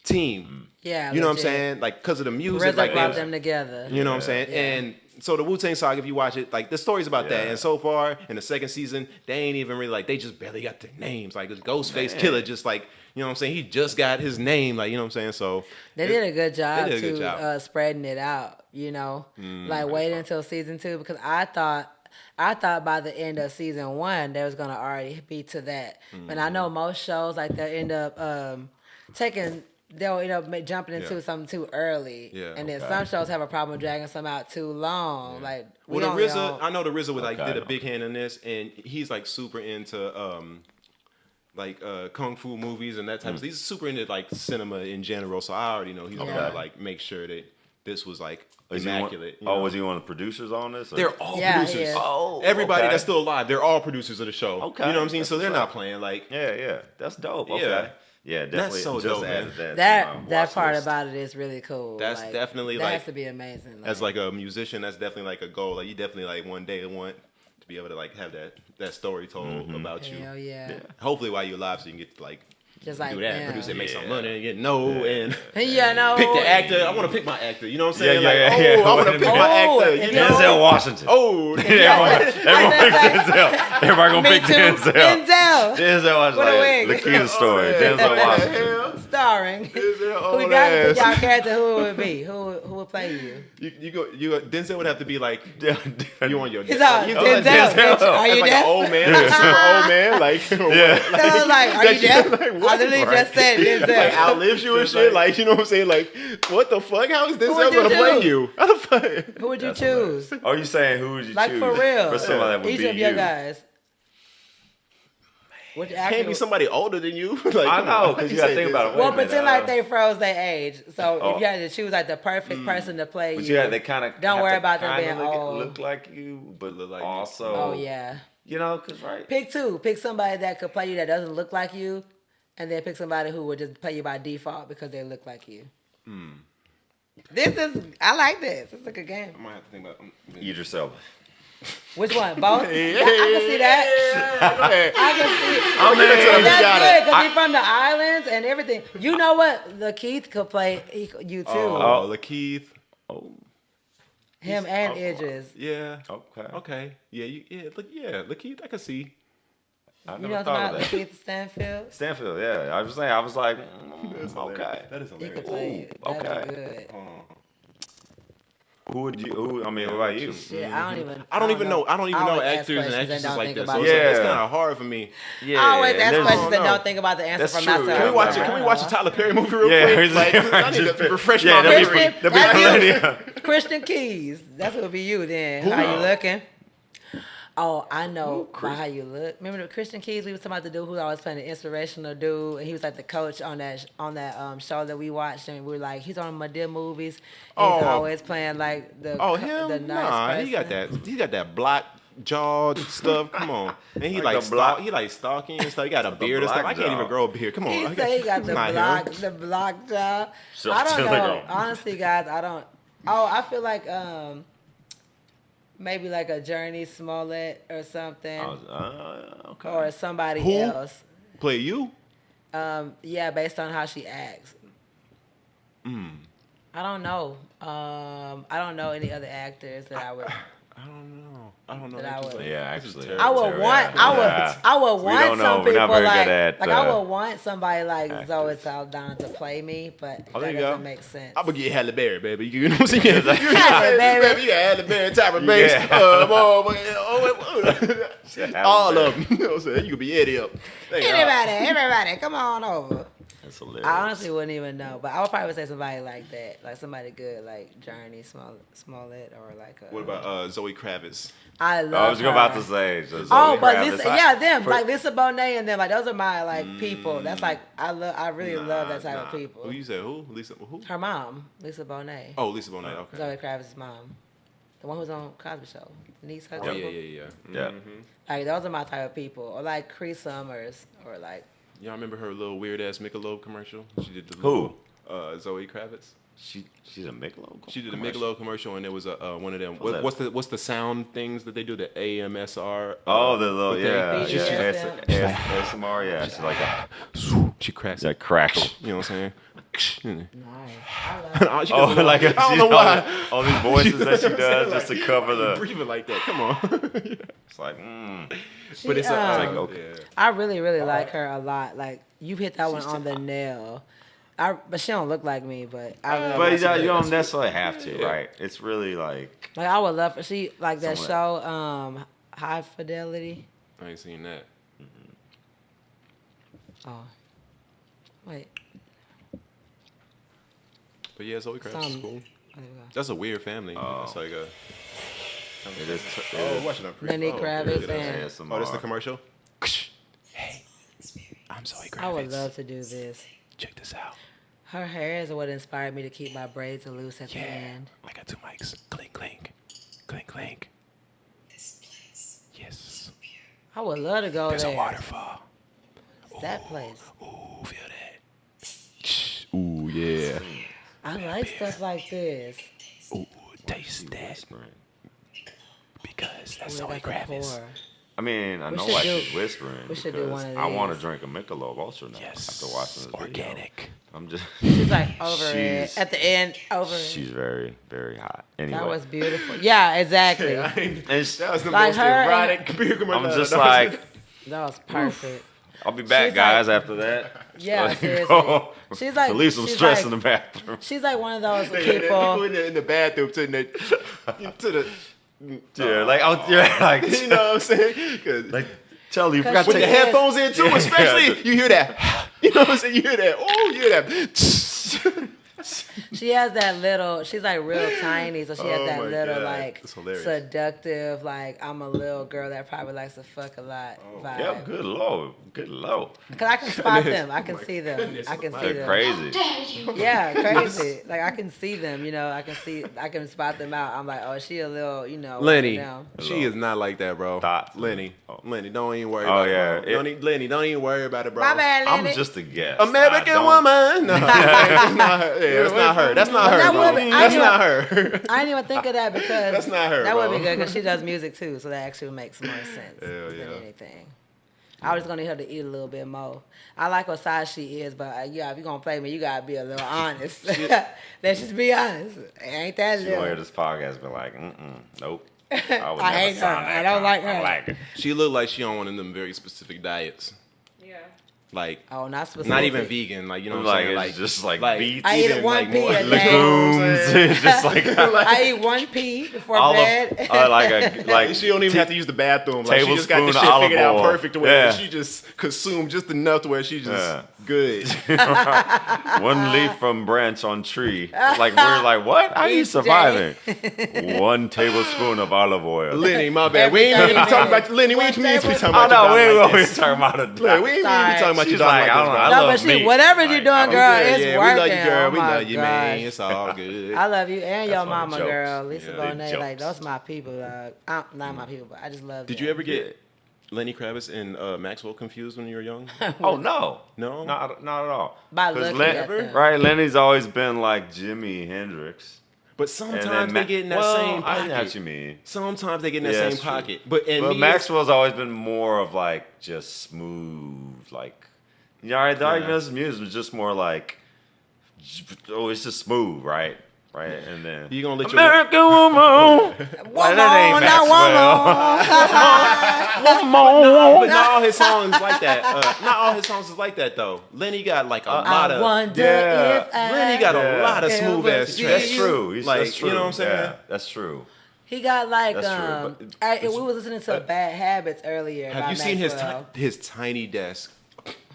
team. Yeah, You know what I'm legit. saying? Like because of the music, RZA like brought they- them together. You know what I'm saying? Yeah. And so the Wu-Tang Saga, if you watch it, like the story's about that. Yeah. And so far in the second season, they ain't even really like they just barely got their names. Like this Ghostface Man. Killer, just like you know what I'm saying. He just got his name, like you know what I'm saying. So They did a good job They did a good to job. spreading it out. You know, like waiting until season 2 because I thought by the end of season 1 they was gonna already be to that. But I know most shows like they end up taking they'll end up jumping into something too early. Yeah. And then some shows have a problem with dragging some out too long. Like, Well, the RZA, I know the RZA was like did a big hand in this, and he's like super into kung fu movies and that type of stuff. He's super into like cinema in general, so I already know he's gonna like make sure that this was like immaculate. Was he one of the producers on this? Or? They're all producers. Oh, everybody that's still alive, they're all producers of the show. Okay, you know what I'm saying? So they're not playing like that's dope. Okay. Yeah. Yeah, definitely. That's so just dope, man. added that part about it is really cool. That's like, definitely that like has to be amazing. As like a musician, that's definitely like a goal. Like you definitely like one day want to be able to like have that story told about you. Hell yeah. Hopefully while you're alive, so you can get to like just like do that, produce it, make some money, and get and pick the actor. I want to pick my actor. You know what I'm saying? I want to pick my actor. You know? Denzel Washington. Everyone pick Denzel. Everybody gonna pick Denzel. Denzel was like Lakeita's story. Denzel Washington. Starring. Who you got to pick y'all character? Who would be? Who would play you? You go. Denzel would have to be like you on your. He's on Denzel. Are you like an old man, like a super old man, like like are you deaf? I literally just said Denzel. Like outlives you and shit. Like you know what I'm saying? Like what the fuck? How is Denzel gonna play you? How the fuck? Who would you choose? Are you saying who would you choose? Like for real? For somebody that would each be of your you. guys. Which Can't be somebody older than you. Like, I know, because you gotta think about it. Well, pretend like they froze their age. So if you had to choose like the perfect person to play but you, they kind of don't worry about them being old. Look like you, but look like also. Oh yeah. You know, because right. Pick two. Pick somebody that could play you that doesn't look like you, and then pick somebody who would just play you by default because they look like you. I like this. It's a good game. I might have to think about Idris Elba. Which one? Both? I can see that. I can see. That's good because he's from the islands and everything. You know what? Lakeith could play you too. Lakeith. Oh. Him and Idris. Yeah. Okay. Yeah. Lakeith. I can see. I You know never what I'm thought talking of about? that. Lakeith Stanfield? Stanfield, yeah. I was saying, I was like, okay. That is He hilarious. could play you. That'd be good. Who would you? I mean, what about you? Shit, I don't even know. I don't even know always ask actors and questions actresses like that. about So it. it's kind of hard for me. Yeah, I always ask there's- questions and know. don't think about the answer That's for true, myself. yeah. Can we watch a Tyler Perry movie real quick? Like, I need to refresh my that'd be memory. pretty- that'd be funny. Christian Keys. That's what would be you then. How you looking? Oh, I know by how you look. Remember the Christian Keys? We was talking about the dude who was always playing the inspirational dude, and he was like the coach on that show that we watched, and we were like, he's on Madea movies. And he's always playing like the Him? nice Nah, person. he got that block jawed stuff. Come on, and he Like like a block- he like stalking and stuff. He got a beard and stuff. I can't even grow a beard. Come on, He said he got the Not block, him. the block job. So I don't till know. they go. Honestly, guys, I don't. Oh, I feel like maybe like a Journey Smollett or something, Okay. or somebody Who? else. Play you? Yeah, based on how she acts. I don't know. I don't know any other actors that I would. I don't know. That I would. Yeah, actually. I would want. I would We want don't know. some We're people not very like. good at, Like I would want somebody like actors. Zoe Saldana to play me, but Oh, that there you doesn't go. make sense. I'm gonna get Halle Berry, baby. You know what I'm saying? Halle Berry. You got Halle Berry type of bass. All of them. You know what I'm saying? You could be Eddie up. Everybody, come on over. That's hilarious. I honestly wouldn't even know, but I would probably say somebody like that, like somebody good, like Journey Smollett, or like. What about Zoe Kravitz? I love. I was her. about to say. So Oh, Zoe but Kravitz, Lisa, them like Lisa Bonet and them, like those are my like people. That's like I really love that type of people. Who you said? Who? Lisa? Who? Her mom, Lisa Bonet. Oh, Lisa Bonet. Okay. Zoe Kravitz's mom, the one who's on Cosby Show, Denise Oh, Huxtable. yeah. Yeah. Like those are my type of people, or like Cree Summers, or like. Y'all remember her little weird ass Michelob commercial? She did the Who? Zoe Kravitz. She's a Michelob. She did a commercial? Michelob commercial, and it was one of them. What's that? What's the sound things that they do? The AMSR. Oh, the little thing. yeah. ASMR. Yeah. She's like a, She cracks. that cracks. You know what I'm saying? Nice. I love She Oh, does a like little- I don't know why. all these voices that she does just to cover the. breathing like that. Come on. It's like, She, But it's like, okay. yeah. I really, really like her a lot. Like you hit that one on the nail. But she don't look like me. But I really But like you don't necessarily have to, right? It's really like. Like I would love for she like that Some show, High Fidelity. I ain't seen that. Oh, wait. But yeah, Zoe Kravitz is Some- cool. There we go. That's a weird family. Oh. That's like a. It is. Oh, watching on Lenny Kravitz yeah, and- ASMR. Oh, that's the commercial. Hey, I'm Zoe Kravitz. I would love to do this. Check this out. Her hair is what inspired me to keep my braids loose at the end. I got 2 mics. Clink, clink, clink, clink. Yes. I would love to go There's there. a waterfall. That place. Ooh, feel that. Ooh, yeah. I like stuff like this. Ooh, taste that. Whispering. Because that's Where Zoe they can Kravitz. pour. I mean, I We know should why do- she's whispering. we should do because one of I want to these. drink a Michelob Ultra now Yes. after watching this Organic. video. I'm just. She's like over it. She's- At the end, over it. She's very, very hot. Anyway, That was beautiful. Yeah, exactly. and That was the Like most her and- erotic beer commercial. I'm just I've ever like, seen. That was perfect. I'll be back, She's guys. like- after that, Yeah, Let me seriously. go. She's like- relieve some she's stress like- in the bathroom. She's like one of those People people. in the bathroom to the Yeah, like like you know what I'm saying? 'Cause like tell you 'Cause forgot with to the she is- headphones in too, Yeah. especially you hear that. You know what I'm saying? You hear that? Oh, you hear that? She has that little. She's like real tiny, so she has Oh that my little God. like That's hilarious. seductive, like I'm a little girl that probably likes to fuck a lot vibe. Yep, good lord, good lord. Cause I can spot them. I can see them. I can see They're them. crazy. Yeah, crazy. Like I can see them. You know, I can spot them out. I'm like, oh, she a little, you know. Lenny, down. she is not like that, bro. Thoughts. Lenny, Oh. Lenny, don't even worry Oh, about yeah. it, bro. Lenny, don't even worry about it, bro. My bad, Lenny. I'm just a guest. American I don't- woman. No, that's not her. Yeah, that's not her. That's not But her, that bro. would be- That's I not her. I didn't even think of that because That's not her, That would bro. be good because she does music too, so that actually makes more sense Hell than yeah. anything. I was gonna need her to eat a little bit more. I like what size she is, but yeah, if you're gonna play me, you gotta be a little honest. Let's just be honest. Ain't that She gonna hear little? this podcast be like, nope. I would I never hate her. sign that I don't like her. I like her. She look like she on one of them very specific diets, Yeah. like Oh, not specific. not even vegan. Like you know what Like, I'm saying? it's Like just like like beets. I eat even, one like, pea more a day. legumes. It's just like I eat one pea before all bed. of like a like she don't even have to use the bathroom. Like she just got the tablespoon shit of figured out olive oil. perfect to where Yeah. she just consumed just enough to where she just Yeah. good. one leaf from branch on tree. Like we're like, what? How you Each surviving? 1 tablespoon of olive oil. Lenny, my bad. We ain't Every even 30 talking about minutes. Lenny. We ain't even be talking Oh about no, we your ain't dog like always this. talking about a Look, we ain't even be Sorry. talking about your She's dog like, like I this, don't bro. know. I No, love but she, meat. whatever you're Like, doing, I don't girl, Yeah, it's yeah, working. we love you, girl. Oh We my love you, gosh. man. It's all good. I love you and your That's one of mama, the girl, jokes. Lisa Yeah, Bonet. big Like jokes. those my people. Not my people, but I just love. Did them. you ever get Lenny Kravitz and Maxwell confused when you were young? Oh no, No? not at all. By 'Cause looking at them. right? Lenny's always been like Jimi Hendrix. But And sometimes then they get in that well, same I know what pocket. you mean. Sometimes they get in that Yeah, same that's true. pocket. But But Maxwell's always been more of like just smooth, like you know, the arguments music was just more like it's just smooth, right? Right, and then You gonna let your American woman. Why that ain't Maxwell. But not all his songs like that. Not all his songs is like that though. Lenny got like a lot I of. wonder yeah. if I Lenny got a Yeah. lot of ever smooth ass see tracks. That's true. He's, Like, that's true. you know what I'm saying? Yeah, that's true. He got like That's true, we was listening to Bad Habits earlier. Have by you seen Maxwell. his tiny desk,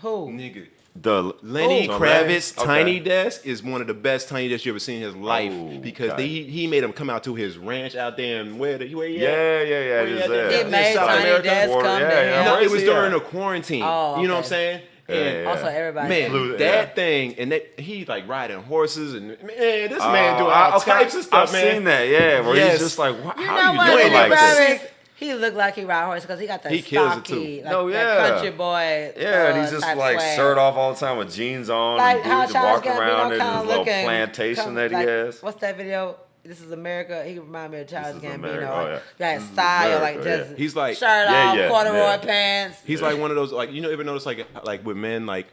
Who? nigga? The Lenny Oh, Kravitz okay. tiny desk is one of the best tiny desks you ever seen in his life Oh, because okay. he made him come out to his ranch out there and where he at? Yeah. Where you It is at there? there. He made South Tiny America? Desk come to him. No, it was Yeah. during a quarantine. Oh, You know what I'm okay. saying? And Yeah. Also, everybody. man, Flew- that yeah. thing and that he like riding horses and man, this man doing all okay, types of stuff, I've man. seen that, yeah. Where Yes. he's just like, how You are know you what? doing Lenny like Kravitz. this? He looked like he ride horse because he got that He kills it, stocky, too. like No, that yeah. country boy. Yeah, and he's just type like swag. shirt off all the time with jeans on, Like and how dudes Charles walking around Gambino in kind his of little looking. plantation that he like, has. What's that video? This is America. He remind me of Charles This is Gambino. America. Like, Oh, yeah. That This is style, like America, just He's like- shirt Yeah, off, yeah, corduroy yeah. pants. He's like one of those like you ever notice like with men like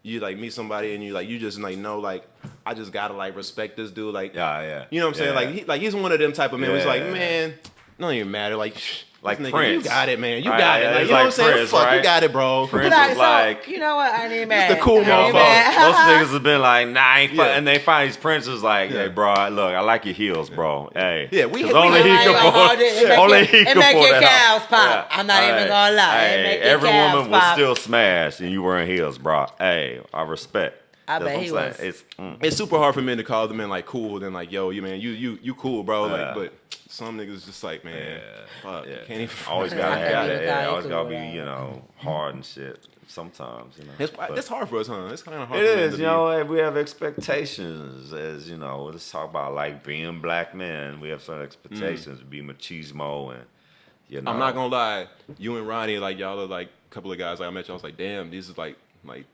you like meet somebody and you just like know like I just gotta like respect this dude like Yeah. you know what I'm saying Yeah. like he's one of them type of men who's like Yeah. man don't even matter like Like this nigga, Prince. you got it man you Right, got it yeah, like, he's you know what I'm like saying Prince, fuck you right? got it bro Prince Like, was so, like, you know what? I ain't even mad. the cool I ain't motherfucker. mad. most niggas have been like, nah, I ain't Yeah. and they find these princes like, Yeah. hey, bro, look, I like your heels, bro. Hey, Yeah, 'Cause we only he I ain't can gonna pull, hold it. It make only your- he it can make pull your that calves off. pop. I'm not even gonna lie. It Hey, make your every calves woman will pop. still smash, and you wearing heels, bro. Hey, I respect. I That's bet what he I'm was. saying. It's super hard for men to call the men like cool, then like, yo, you man, you cool, bro. Yeah. Like, but some niggas just like, man, fuck, you can't even. Always I gotta can't have even that. call Yeah, you always gotta cool, be, right. you know, hard and shit. Sometimes, you know. That's hard for us, huh? It's kind of hard. It for men is, to you be- know, we have expectations as, you know, let's talk about like being black men. We have certain expectations to be machismo and, you know. I'm not gonna lie, you and Ronnie, like y'all are like a couple of guys. Like I met y'all, I was like, damn, these is like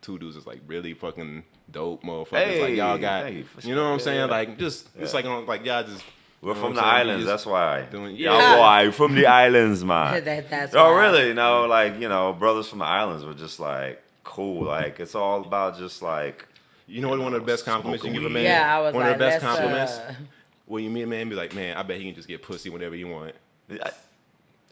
two dudes is like really fucking dope motherfuckers. Like y'all got, thank you for you know what I'm saying. saying? Yeah. Like just it's like on like y'all just. We're you know from what the I'm saying? You islands, just that's why. doing- Y'all yeah. boy, from the islands, man. That's Oh, why. really? No, like, you know, brothers from the islands were just like cool. Like, it's all about just like. You know what? One of the best compliments you give a man. Yeah, I was one like, of the best let's, compliments. When you meet a man, and be like, man, I bet he can just get pussy whenever you want. I-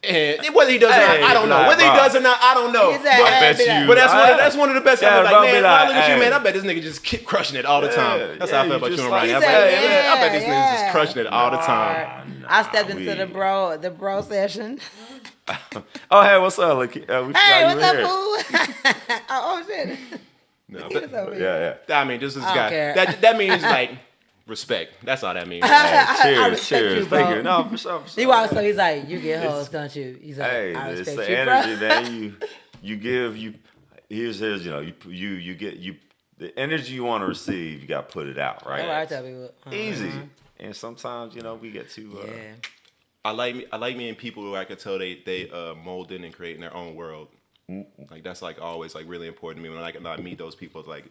And whether he does or Hey, not, I don't know. like, Whether he bro. does or not, I don't know. He said, But, hey, bet be like- you- but that's one of the best. Yeah, I'm like, bro, man, be when I like, look at you, hey. man, I bet this nigga just keep crushing it all the time. Yeah, That's yeah, how I you felt about just you and like- Ronnie. He I said, bet, I bet this nigga's yeah. just crushing it all the time. I stepped into the bro session. Oh, hey, what's up? Look, we forgot Hey, you what's were up, here. fool? oh shit. No, What's but, up here? Yeah, I mean, just this I don't guy. care. That means like respect. That's all that means. yeah. Hey, I cheers, respect cheers. you, bro. Thank you. No, for sure. For sure. He walks up, he's like, you get hoes, don't you? He's like, Hey, I it's respect the you, energy, bro. man. You give you. Here's you know you get the energy you want to receive. You got to put it out, right? That's what I tell people. Easy. And sometimes, you know, we get too. Yeah. I like me and people who I could tell they molding and creating their own world. Like that's like always like really important to me when I meet those people. It's like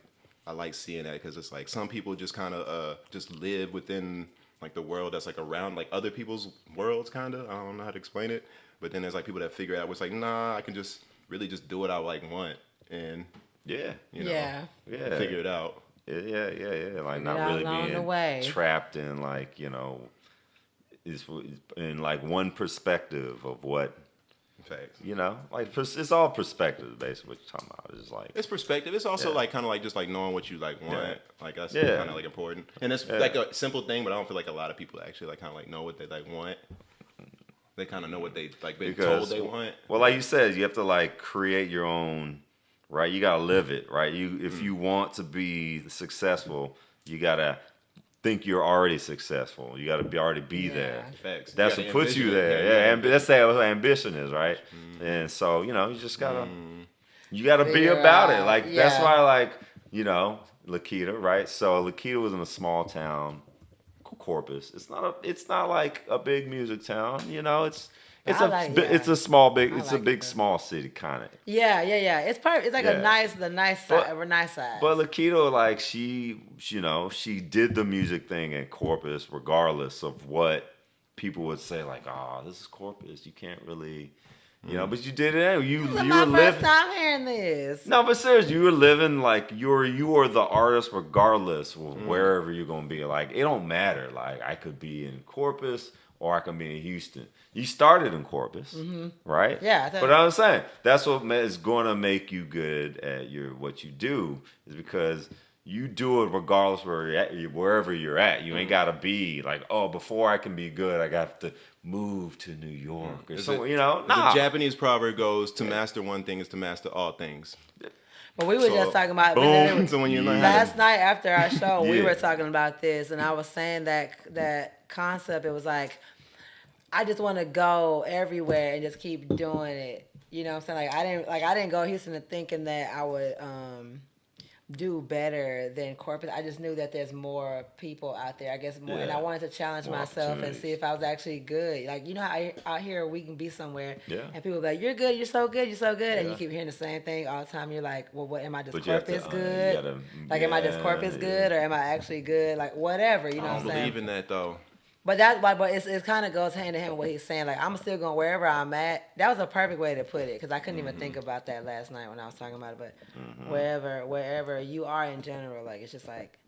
I like seeing that because it's like some people just kind of just live within like the world that's like around like other people's worlds kind of. I don't know how to explain it, but then there's like people that figure out what's like nah, I can just really just do what I like want and Yeah. you know Yeah. figure it out. Yeah. Like not out really along the being way. trapped in like, you know, is in like one perspective of what, Facts. you know, like it's all perspective basically what you're talking about. It's like It's perspective. It's also Yeah. like kind of like just like knowing what you like want. Yeah. Like that's Yeah. kind of like important. And it's Yeah. like a simple thing, but I don't feel like a lot of people actually like kind of like know what they like want. They kind of know what they like been told they want. Well, like you said, you have to like create your own, right? You gotta live it, right? If you want to be successful, you gotta think you're already successful. You gotta already be there. Facts. That's You what gotta puts you envision it. there. Yeah, Yeah, that's what ambition is, right? And so you know, you just gotta, you gotta be Figure about it. out, Like that's yeah. why, like you know, Lakita, right? So Lakita was in a small town, Corpus. It's not like a big music town. You know, it's I like- yeah. it's a small big I it's like a big it, though. small city kind of. Yeah. It's perfect. It's like Yeah. the nice side, nice side. But Lakita, like she did the music thing in Corpus, regardless of what people would say. Like, oh, this is Corpus. You can't really, you know. But you did it anyway. You This is you my were first living. time hearing this. No, but seriously, you were living like you were the artist, regardless of wherever you're gonna be. Like, it don't matter. Like, I could be in Corpus or I could be in Houston. You started in Corpus, right? Yeah, I thought- But I'm saying that's what is going to make you good at what you do is because you do it regardless where you're at, wherever you're at. You ain't gotta be like, oh, before I can be good, I got to move to New York or something. You know, The nah. Japanese proverb goes, "To master one thing is to master all things." But we were So, just talking about boom. So when you learn how last to, night after our show, we Yeah. were talking about this, and I was saying that concept. It was like I just want to go everywhere and just keep doing it. You know what I'm saying? Like I didn't go to Houston thinking that I would do better than Corpus. I just knew that there's more people out there. I guess more, and Yeah. I wanted to challenge More myself and opportunities. see if I was actually good. Like you know how out here we can be somewhere, Yeah. and people be like, "You're good, you're so good, you're so good," and you Yeah. keep hearing the same thing all the time. You're like, "Well, what am I just But you have to, Corpus you good? gotta- Like, am I just yeah, Corpus yeah. good, or am I actually good? Like, whatever, you know I what don't I'm saying?" believe in that though. But that's why, but it kind of goes hand in hand with what he's saying. Like, I'm still going wherever I'm at. That was a perfect way to put it because I couldn't even think about that last night when I was talking about it. But wherever you are in general, like, it's just like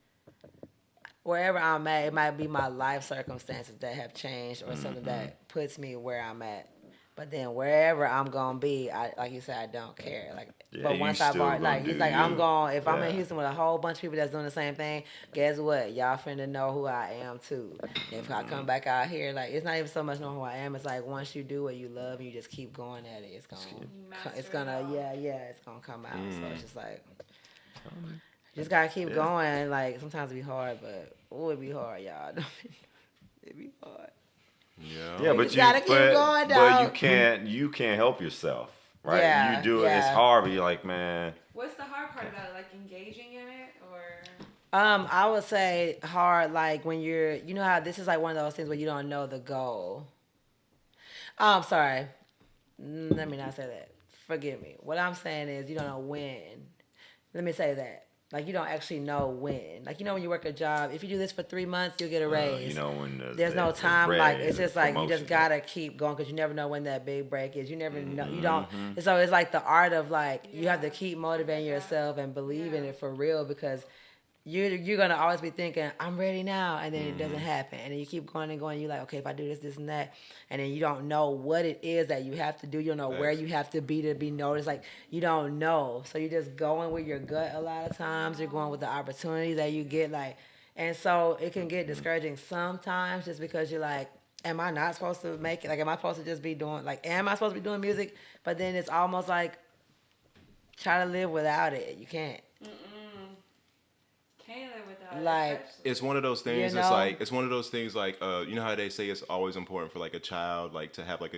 wherever I'm at, it might be my life circumstances that have changed or something that puts me where I'm at. But then wherever I'm gonna be, like you said, I don't care. Like, Yeah, but you once I still bought, gonna like, he's do like, I'm you. going. If I'm in Yeah. Houston with a whole bunch of people that's doing the same thing, guess what? Y'all finna know who I am too. If I come back out here, like, it's not even so much knowing who I am. It's like once you do what you love, and you just keep going at it. It's gonna, Master it's it gonna, all. yeah, it's gonna come out. So it's just like, Just gotta keep going. Like sometimes it be hard, but it be hard, y'all. It be hard. Yeah, but just gotta keep going, but dog. you can't help yourself, right? Yeah, you do it. It's yeah. hard, but you're like, man. What's the hard part about it? Like engaging in it, or? I would say hard, like when you know how this is like one of those things where you don't know the goal. I'm sorry. Let me not say that. Forgive me. What I'm saying is you don't know when. Let me say that. Like you don't actually know when. Like you know when you work a job, if you do this for 3 months, you'll get a raise. You know when there's no time. Like it's just like you just got. gotta keep going because you never know when that big break is. You never know. You don't. So it's like the art of like you have to keep motivating yourself and believe in it for real because you're gonna always be thinking I'm ready now, and then it doesn't happen, and then you keep going and going. You're like, okay, if I do this, this, and that, and then you don't know what it is that you have to do. You don't know where you have to be noticed. Like you don't know, so you're just going with your gut. A lot of times, you're going with the opportunities that you get. Like, and so it can get discouraging sometimes, just because you're like, am I not supposed to make it? Like, am I supposed to just be doing am I supposed to be doing music? But then it's almost like try to live without it. You can't. Can't live without Like, it. It's one of those things. You know? It's like it's one of those things. Like you know how they say it's always important for like a child, like to have like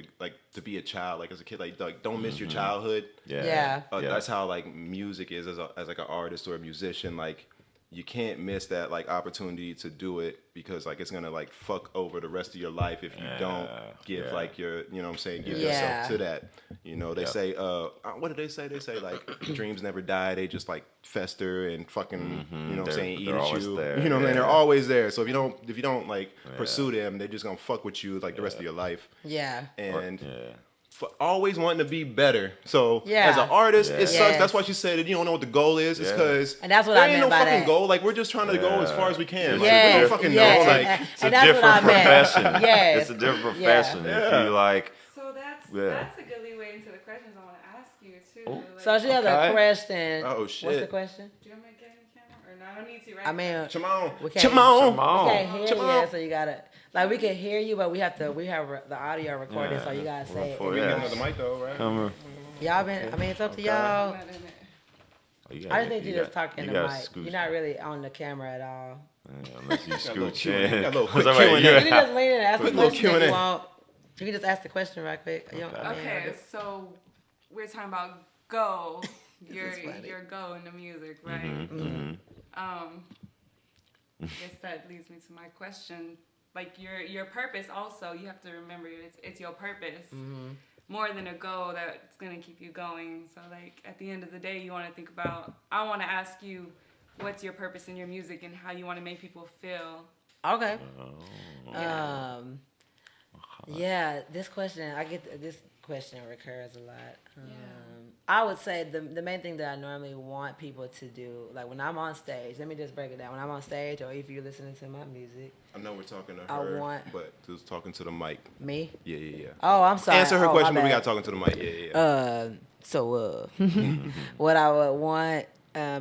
to be a child, like as a kid, like don't miss your childhood. Yeah. That's how like music is as like an artist or a musician. Like you can't miss that like opportunity to do it because like it's gonna like fuck over the rest of your life if you don't give like your you know what I'm saying give yourself to that. You know they say what did they say? They say like dreams never die. They just like fester and fucking you know what I'm saying eat at you. There. You know what I mean? They're always there. So if you don't like pursue them, they're just gonna fuck with you like the rest of your life. Yeah. And always wanting to be better. So as an artist, it sucks. Yes. That's why she said that you don't know what the goal is. It's because And that's what there I ain't meant no by fucking that. goal. Like we're just trying to go as far as we can. Like, we Yes, don't fucking yes. know. Like It's a that's what I different meant. profession. Yes. It's a different profession. If you like, So that's a good leeway into the questions I want to ask you too. Like, So she has a question. Oh, shit. What's the question? do you want me to get in the camera or no? I don't need to, right? I mean, come on, we can't, come on. we can't hear Come you, on. so you gotta like we can hear you, but we have the audio recorded, so you gotta say it. We got another mic though, right? Y'all been. I mean, it's up to y'all. Not in it. I just think you just talking to the mic. You're not really on the camera at all. unless you scooch Got in. a little quick Somebody- Q&A. You can just lean in and ask the Quick little question if Q&A. you want. You can just ask the question right quick. You don't- I mean, Okay, so we're talking about go. Your funny. go in the music, right? I guess that leads me to my question. Like your purpose also, you have to remember it's your purpose. More than a goal that's gonna keep you going. So like at the end of the day you wanna think about I wanna ask you what's your purpose in your music and how you wanna make people feel. Okay. Yeah, this question this question recurs a lot. I would say the main thing that I normally want people to do, like when I'm on stage, let me just break it down. When I'm on stage, or if you're listening to my music, I know we're talking to I her, want- but just talking to the mic. me. Yeah. Oh, I'm sorry. Answer her Oh, question, my but we bad. got talking to the mic. Yeah. What I would want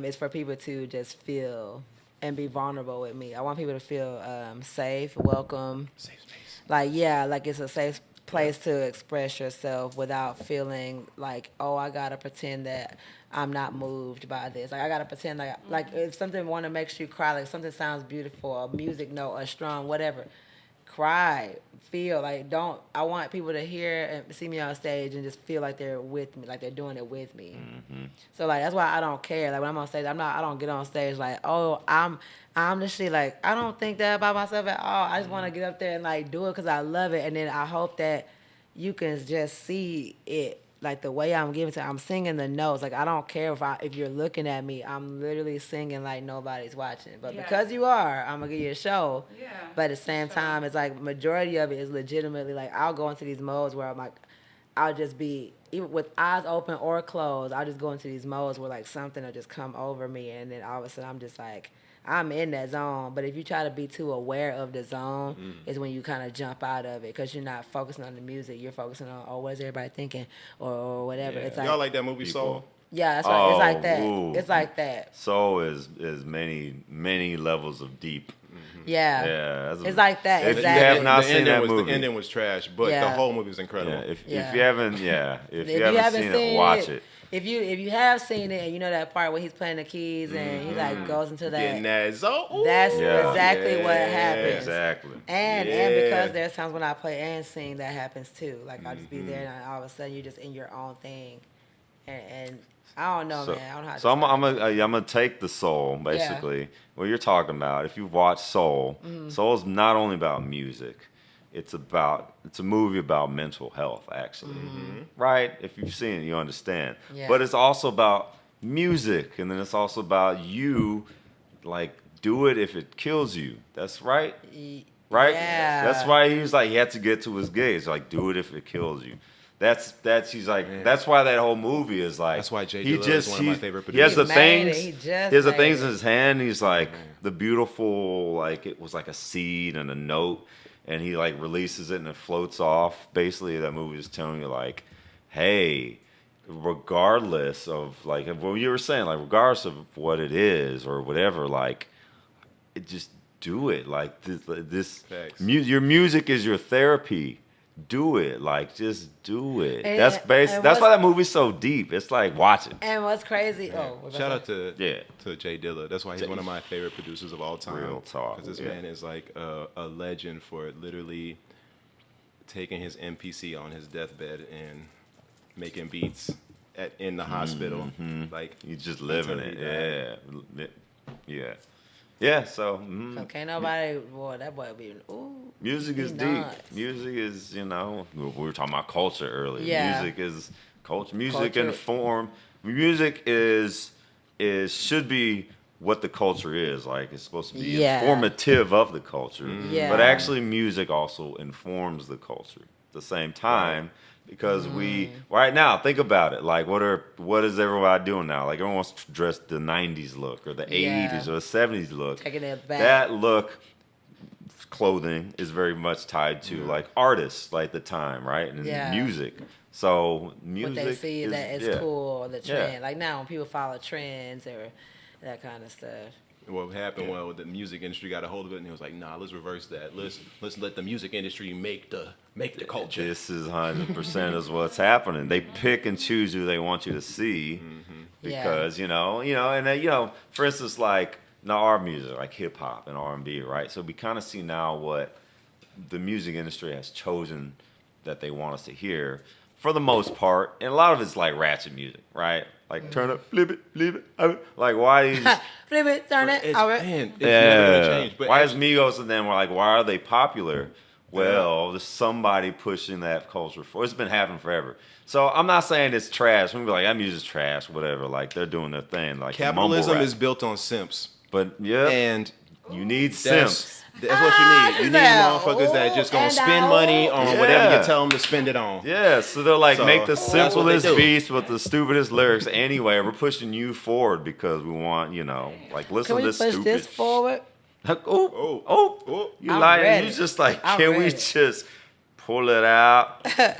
is for people to just feel and be vulnerable with me. I want people to feel safe, welcome. Safe space. Like, yeah, like it's a safe place to express yourself without feeling like, oh, I gotta pretend that I'm not moved by this. Like I gotta pretend like if something makes you cry, like something sounds beautiful, a music note, a strong, whatever. Cry, feel like I want people to hear and see me on stage and just feel like they're with me, like they're doing it with me. So like that's why I don't care. Like when I'm on stage, I don't get on stage like, oh, I'm the shit. Like I don't think that about myself at all. I just want to get up there and like do it because I love it, and then I hope that you can just see it. Like the way I'm giving I'm singing the notes. Like I don't care if you're looking at me. I'm literally singing like nobody's watching. But because you are, I'm gonna give you a show. Yeah. But at the same time, it's like majority of it is legitimately like I'll go into these modes where I'm like, I'll just be even with eyes open or closed. I'll just go into these modes where like something will just come over me, and then all of a sudden I'm just like, I'm in that zone. But if you try to be too aware of the zone, is when you kind of jump out of it because you're not focusing on the music. You're focusing on, oh, what is everybody thinking or whatever. Yeah. It's like, Y'all like that movie Soul? yeah, that's right. It's like that. Ooh. It's like that. Soul is many levels of deep. Yeah. Yeah, It's like that. If exactly. you have not The seen ending that was, movie, the ending was trash, but Yeah. the whole movie was incredible. if Yeah. you haven't, if you haven't seen it, watch it. if you have seen it and you know that part where he's playing the keys and he like goes into Getting that. that so. That's Yeah. exactly what happens. Exactly. And Yeah. because there's times when I play and sing that happens too. Like I'll just be there and all of a sudden you're just in your own thing, and I don't know, man. I don't know how to. So I'm describe it. gonna take the soul basically. What you're talking about. If you've watched Soul, Soul's not only about music. It's a movie about mental health, actually, right? If you've seen it, you understand. Yeah. But it's also about music, and then it's also about you, like, do it if it kills you. That's right, right? Yeah. That's why he was like, he had to get to his gay. It's like, do it if it kills you. That's he's like, that's why that whole movie is like. That's why Jay Dilla is one of my favorite He has the producers. He things. just He has the made things it. in his hand. He's like the beautiful, like it was like a seed and a note, and he like releases it and it floats off. Basically, that movie is telling you like, hey, regardless of like what you were saying, like regardless of what it is or whatever, like, it just do it. Like this Facts. your music is your therapy. Do it, like just do it. And- That's and That's what's- why that movie's so deep. It's like watch it. And what's crazy? Oh, what Shout was out that? to Jay Dilla. That's why he's one of my favorite producers of all time. Real talk, Because this yeah. man is like a legend for literally taking his MPC on his deathbed and making beats in the hospital. Like You just living until it. he died. Yeah. Yeah, so So can't nobody. Boy, that boy be. Ooh. music is He deep. nuts. Music is, we were talking about culture earlier. Yeah. Music is culture. Music Culture. inform. Music should be what the culture is. Like it's supposed to be Yeah. informative of the culture. Yeah. But actually music also informs the culture at the same time. Because right now, think about it. Like, what is everybody doing now? Like, everyone wants to dress the '90s look or the Yeah. '80s or the '70s look. Taking it back. That look, clothing is very much tied to like artists, like the time, right? And Yeah. music. So music. What they see is, that is yeah. cool or the Yeah. trend. Like now when people follow trends or that kind of stuff. what happened? Well, the music industry got a hold of it, and he was like, "Nah, let's reverse that. Let's let the music industry make the culture." This is 100% is what's happening. They pick and choose who they want you to see because for instance, like now our music, like hip hop and R&B, right? So we kind of see now what the music industry has chosen that they want us to hear for the most part, and a lot of it's like ratchet music, right? Like turn up, flip it, like why do you just Flip it, turn it. It's, all right. man, it's never gonna change. But why is Migos and them were like, why are they popular? Well, there's somebody pushing that culture for. It's been happening forever. So I'm not saying it's trash. We'll be like, that music's trash, whatever. Like they're doing their thing. Like capitalism mumble is rap. built on simps, but yeah, and you need that's simps. that's what you need. You need Giselle. motherfuckers that just gonna And spend money on Yeah. whatever you tell them to spend it on. Yeah, so they're like, So, make the that's what they simplest do. beats with the stupidest lyrics. Anyway, we're pushing you forward because we want, like, listen Can we to this push stupid. this forward? Oh, you I'm lied. ready. You just like, I'm can we ready. just pull it out and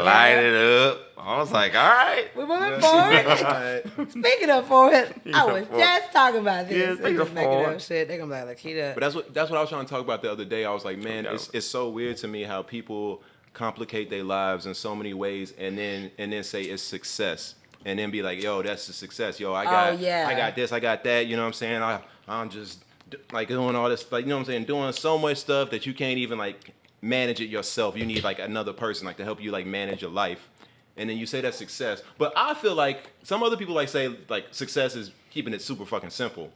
light it up? I was like, all right. We're moving forward. Speaking of forward, I was of forward. just talking about this. Yeah, They speaking just of making forward. up shit. They're gonna be like, Lakita. But that's what I was trying to talk about the other day. I was like, man, No. it's so weird to me how people complicate their lives in so many ways, and then say it's success, and then be like, yo, that's the success. Yo, I got this, I got that. You know what I'm saying? I'm just like doing all this, like, you know what I'm saying, doing so much stuff that you can't even like manage it yourself. You need like another person like to help you like manage your life. And then you say that's success. But I feel like some other people like say like success is keeping it super fucking simple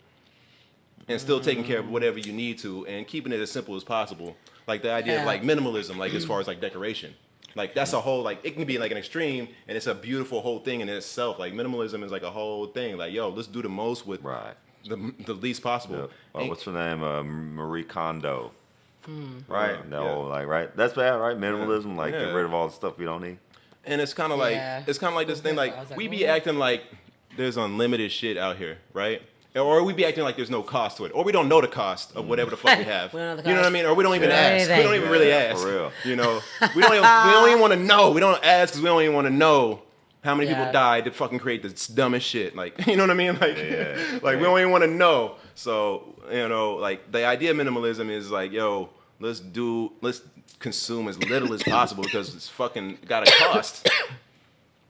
and still taking care of whatever you need to and keeping it as simple as possible. Like the idea of like minimalism, like as far as like decoration. Like that's a whole, like it can be like an extreme and it's a beautiful whole thing in itself. Like minimalism is like a whole thing. Like, yo, let's do the most with Right. the least possible. Oh, what's her name? Marie Kondo. Right? Yeah. No, like, right? That's bad, right? Minimalism, like, Yeah. get rid of all the stuff we don't need. And it's kind of like Yeah. it's kind of like this thing. Like I was like, we be what? acting like there's unlimited shit out here, right? Or we be acting like there's no cost to it, or we don't know the cost of whatever the fuck we have. We don't know the You know what I cost. mean? Or we don't even Yeah. ask. We Anything. don't even really Yeah, ask. for real. You know, we don't even want to know. We don't ask because we don't even want to know how many people Yeah. died to fucking create this dumbest shit. Like, you know what I mean? Like, Yeah. like we don't even want to know. So, like the idea of minimalism is like, yo, let's consume as little as possible because it's fucking got a cost.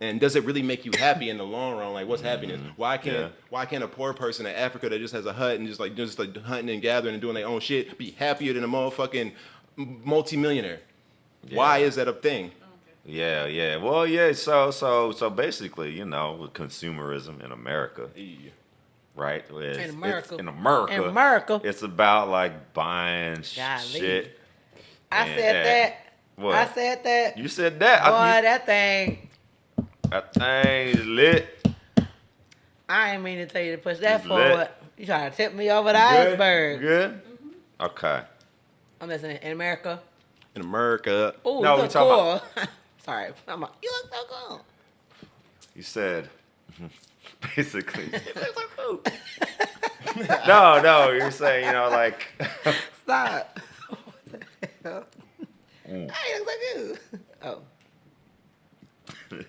And does it really make you happy in the long run? Like, what's happiness? Why can't a poor person in Africa that just has a hut and just like hunting and gathering and doing their own shit be happier than a motherfucking multimillionaire? Yeah. Why is that a thing? Yeah. Well, yeah. So basically, you know, with consumerism in America, right? In America. In America, it's about like buying shit. I said that. What? I said that. You said that. Boy, that thing. That thing is lit. I ain't mean to tell you to push that It's forward. lit. You trying to tip me over the iceberg. Good? Mm-hmm. Okay. I'm listening. In America. In America. Oh, No, you we look talking cool. Sorry. I'm like, you look so cool. You said, basically. No, you're saying, you know, like. Stop. What the hell? Hey, you look so good. Oh.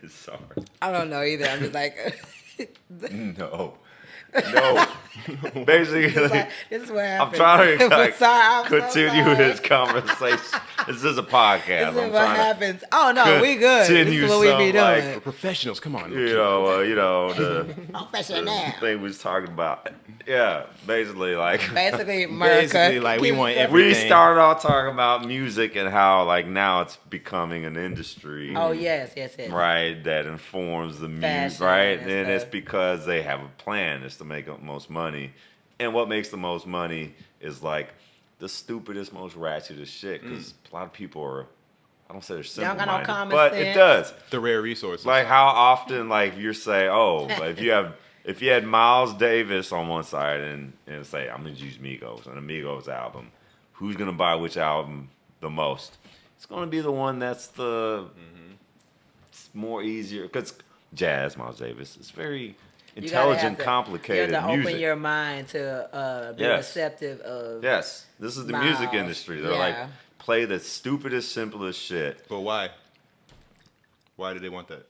Sorry. I don't know either. I'm just like. No. Basically, This is what happens. I'm trying to like, I'm continue so sorry. this conversation. This is a podcast. This is what happens. Oh no, we good. This continue is what we be some, doing. like, We're professionals. Come on. You know, the Professional. thing we was talking about. Yeah, basically, like. Basically, America. Basically, like, we want every- We everything. started off talking about music and how, like, now it's becoming an industry. Oh yes. Right, that informs the music, Fashion right? and And it's stuff. because they have a plan. It's to make the most money. And what makes the most money is, like, the stupidest, most ratchetest shit. Because a lot of people are, I don't say they're They don't got no simple-minded, common but sense. it does. The rare resources. Like, how often, like, you say, oh, but if you had Miles Davis on one side and say, I'm going to use Migos, an Amigos album, who's going to buy which album the most? It's going to be the one that's it's more easier, because jazz, Miles Davis, it's very intelligent, complicated you have to music. open your mind to be receptive of. Yes, this is the music Miles. industry. They're like, play the stupidest, simplest shit But why? Why do they want that?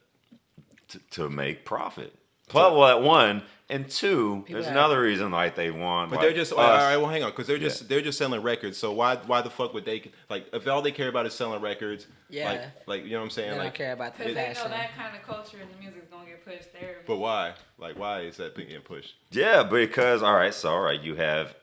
to make profit. Plus, well, one and two, there's have- another reason like they want. But like, they're just us- all right. Well, hang on, because they're just selling records. So why the fuck would they like if all they care about is selling records? Yeah. Like you know what I'm saying? They don't Like, care about the Because they know fashion. that kind of culture in the music is gonna get pushed there. but why? Like why is that thing getting pushed? Yeah, because all right, you have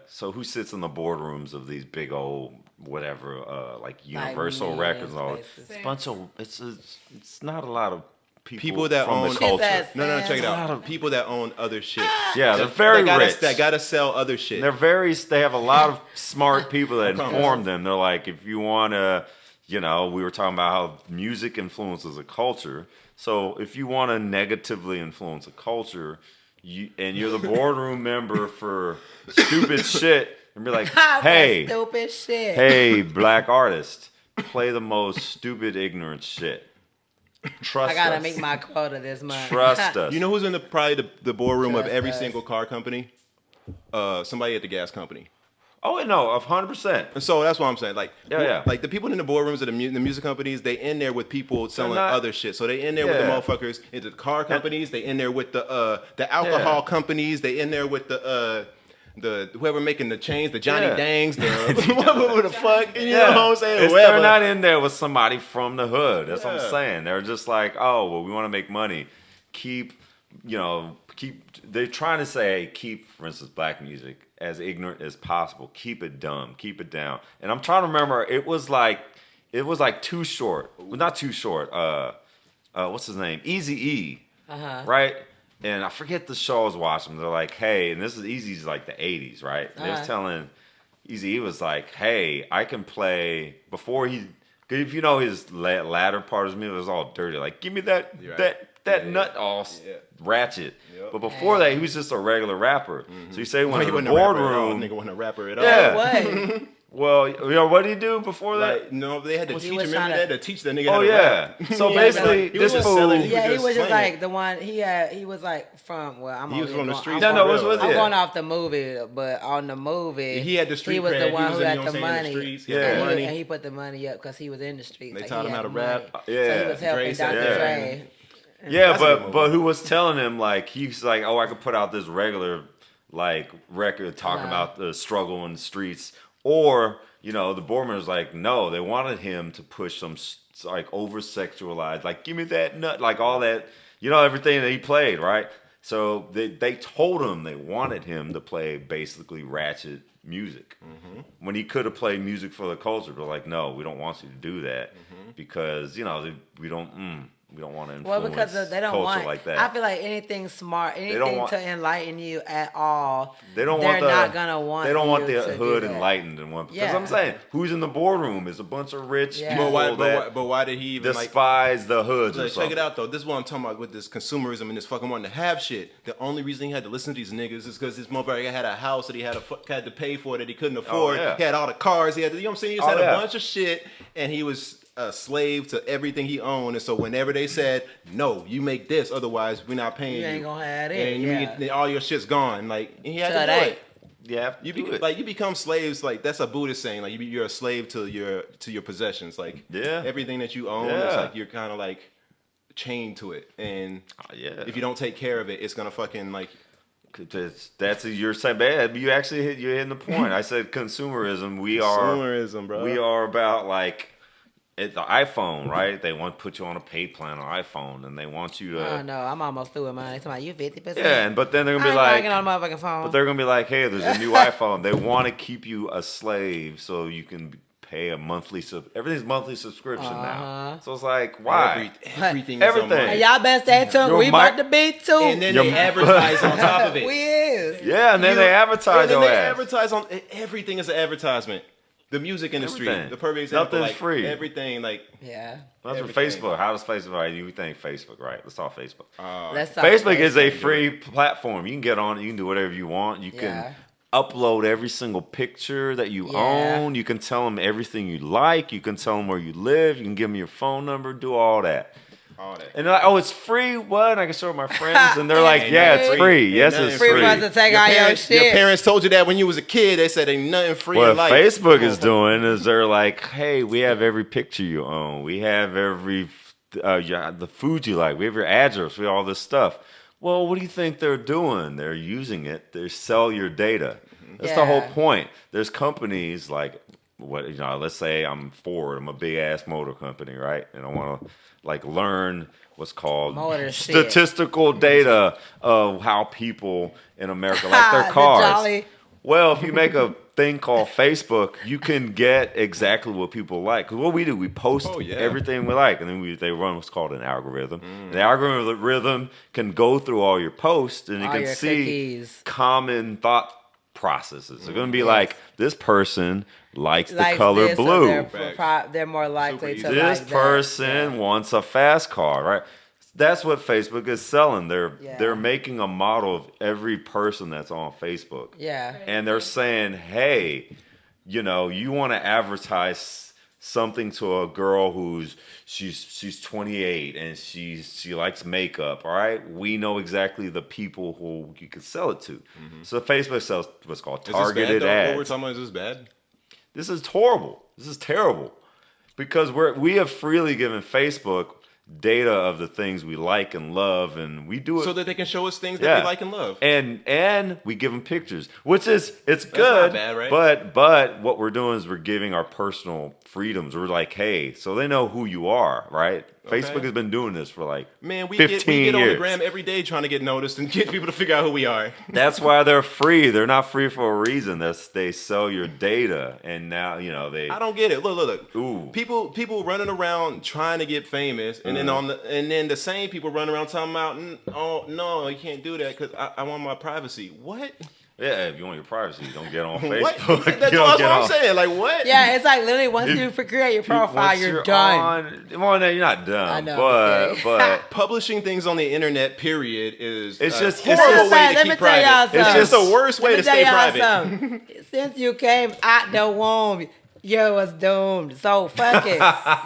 so who sits in the boardrooms of these big old whatever like Universal millions Records and all that. places. It's a bunch of it's not a lot of people that from own the culture. Kiss-ass No, check it fans. out. People that own other shit. Yeah, they're very rich. That gotta sell other shit. They have a lot of smart people that promise. inform them. They're like, if you want to, you know, we were talking about how music influences a culture. So if you want to negatively influence a culture, and you're the boardroom member for stupid shit, and be like, hey, Stupid shit. hey, black artist, play the most stupid, ignorant shit. Trust I gotta us. make my quota this month. Trust us. You know who's in probably the boardroom of Trust every us. single car company? Somebody at the gas company. Oh, no, 100%. And so that's what I'm saying. Like, Yeah. like the people in the boardrooms of the music companies, they in there with people selling not- other shit. So they in there with the Yeah. motherfuckers into the car companies. They in there with the alcohol companies. They in there with the whoever making the chains, the Johnny Yeah. Dangs, whatever the fuck. You know what I'm saying? They're Whatever. not in there with somebody from the hood. That's what Yeah. I'm saying. They're just like, oh, well, we want to make money. They're trying to say, keep, for instance, black music as ignorant as possible. Keep it dumb. Keep it down. And I'm trying to remember, it was like Too Short. Well, not Too Short. What's his name? Eazy-E. Right? And I forget the show I was watching. They're like, hey, and this is Eazy's like the 80s, right? They was telling Eazy-E was like, hey, I can play before he. Cause if you know his latter part of his music was all dirty. Like, give me that nut all ratchet. Yep. But before that, he was just a regular rapper. So you say when He in wasn't the a rapper at all. boardroom. Nigga wasn't a rapper at all. Yeah. What? Well, you know what did he do before that? Like, no, they had to Well, he teach was him. Remember trying that? to- To teach that nigga Oh how to yeah. rap. So Yeah, basically, he was this just fool. selling- He Yeah, he just was just slaying like the one. He was like from. Well, I'm. He was only from the going- streets. I'm No, going- what's with I'm it? going off the movie, but on the movie, He had the street He was cred. the He one was who in, had you know the what I'm saying, in the money. streets. He had Yeah. the money. And he put the money up because he was in the streets. They Like, taught he him how had to the money. rap. So Yeah. he was helping Dre said Dr. that. Dre. Yeah, That's a good but movie. who was telling him like he's like, oh, I could put out this regular like record talking about the struggle in the streets, or you know, the boardman was like, no, they wanted him to push some like over sexualized. Like, give me that nut, like all that, everything that he played, right? So they told him they wanted him to play basically ratchet music when he could have played music for the culture. They're like, no, we don't want you to do that because we don't want to influence Well, because they don't culture want like that. I feel like anything smart, anything to enlighten you at all. They're not gonna want. They don't want the hood enlightened and one. Because I'm saying, who's in the boardroom is a bunch of rich people but why did he even despise the hoods? Or check it out though. This is what I'm talking about with this consumerism and this fucking wanting to have shit. The only reason he had to listen to these niggas is because this motherfucker had a house that he had to pay for that he couldn't afford. He had all the cars. He had, you know what I'm saying? He just had a bunch of shit, and he was a slave to everything he owned. And so whenever they said, no, you make this, otherwise we're not paying you. You ain't gonna have it. And all your shit's gone. Like, and he had to do it. Yeah, you become slaves. Like, that's a Buddhist saying. Like, you're a slave to your possessions. Like, everything that you own, it's like you're kind of like chained to it. And if you don't take care of it, it's gonna fucking like. You're saying bad. You're hitting the point. I said consumerism. Consumerism, bro. We are about like. It's the iPhone, right? They want to put you on a paid plan on iPhone, and they want you to. Oh no, I'm almost through with mine. It's like you 50%. Yeah, but then they're gonna be like, on the motherfucking phone. But they're gonna be like, hey, there's a new iPhone. They want to keep you a slave so you can pay a monthly everything's monthly subscription now. So it's like, why? Everything. Hey, y'all better stay tuned. We about to be too. And then they advertise on top of it. We is. Yeah, and then they advertise your ass. Advertise on everything is an advertisement. The music industry, the perfect example. Nothing's free. Everything, like That's what Facebook. How does Facebook? Right, you think Facebook, right? Let's talk Facebook. Facebook is a free platform. You can get on it. You can do whatever you want. You can upload every single picture that you own. You can tell them everything you like. You can tell them where you live. You can give them your phone number. Do all that. And they're like, oh, it's free? What? And I can show my friends. And they're like, yeah, it's free. Yes, it's free. Free for us to take all your shit. Your parents told you that when you was a kid. They said ain't nothing free in life. What Facebook is doing is they're like, hey, we have every picture you own. We have every the food you like. We have your address. We have all this stuff. Well, what do you think they're doing? They're using it. They sell your data. That's the whole point. There's companies like, let's say I'm Ford. I'm a big ass motor company, right? And I want to learn what's called statistical data of how people in America like their cars. Well, if you make a thing called Facebook, you can get exactly what people like. Because what we do, we post everything we like, and then they run what's called an algorithm. The algorithm can go through all your posts, and you can see common thought processes. They're going to be like, this person likes the color blue. So they're more likely to this person wants a fast car, right? That's what Facebook is selling. They're making a model of every person that's on Facebook. Yeah. And they're saying, hey, you want to advertise something to a girl she's 28 and she likes makeup, all right? We know exactly the people who you can sell it to. So Facebook sells what's called targeted ads. What we're talking about, is this bad? This is horrible. This is terrible. Because we have freely given Facebook data of the things we like and love, and we do it so that they can show us things that we like and love. And we give them pictures, which is it's good. Not bad, right? But what we're doing is we're giving our personal freedoms. We're like, hey, so they know who you are, right? Okay. Facebook has been doing this for 15 years. We get on the gram every day trying to get noticed and get people to figure out who we are. That's why they're free. They're not free for a reason. They sell your data, and now they. I don't get it. Look. Ooh. People running around trying to get famous, and then the same people running around talking about, oh no, you can't do that because I want my privacy. What? Yeah, if you want your privacy, don't get on Facebook. That's what I'm saying. Like, what? Yeah, it's like literally once you create your profile, you're done. Well, no, you're not done. I know, but publishing things on the internet, period, is it's just horrible way to keep private. It's just the worst way to stay private. Since you came out the womb, you was doomed. So fuck it.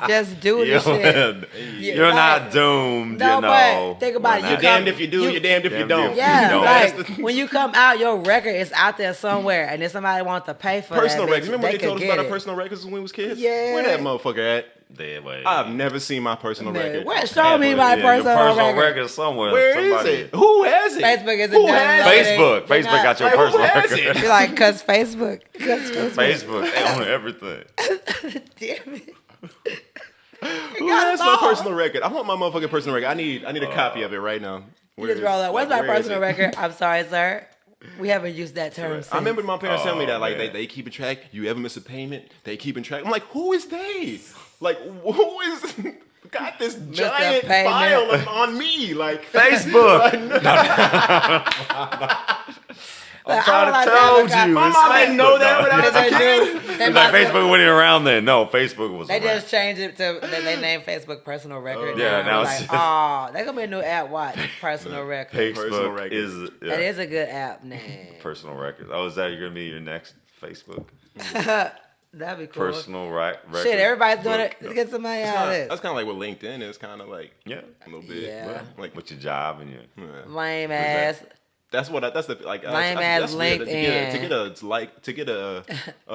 Just do this shit. You're not doomed, but think about it. You're damned if you do, you're damned if you don't. Yeah, when you come out, your record is out there somewhere, and if somebody wants to pay for personal that, records. Remember when they told us about our personal records when we was kids? Yeah. Where that motherfucker at? I've never seen my personal record. Show me my personal record somewhere. Where is it? Who has it? Facebook isn't Who has it? Facebook got your personal record. You're like, cause Facebook. Facebook, they own everything. Damn it. Who has my personal record? I want my motherfucking personal record. I need a copy of it right now. You just roll up. What's my personal record? I'm sorry, sir. We haven't used that term since. I remember my parents telling me that, like, they keeping track. You ever miss a payment? They keeping track. I'm like, who is they? Like, who is got this giant file on me? Like, Facebook. I'm trying to tell you. My mom didn't know that when I was a kid. Like, Facebook wasn't around then. No, Facebook was. They just changed it to they named Facebook personal record. Yeah, now it's like, just- oh, there's gonna be a new app. Watch personal record. Facebook record. is That is a good app name. personal records. Oh, is that gonna be your next Facebook? That'd be cool. Personal record. Shit, everybody's doing it. Let's get somebody out of That's this. kind of like what LinkedIn is. Kind of like Yeah. a little bit. Yeah. Like With your job and your. Lame ass. that's what. That's the like. Lame ass that's weird. LinkedIn. To get a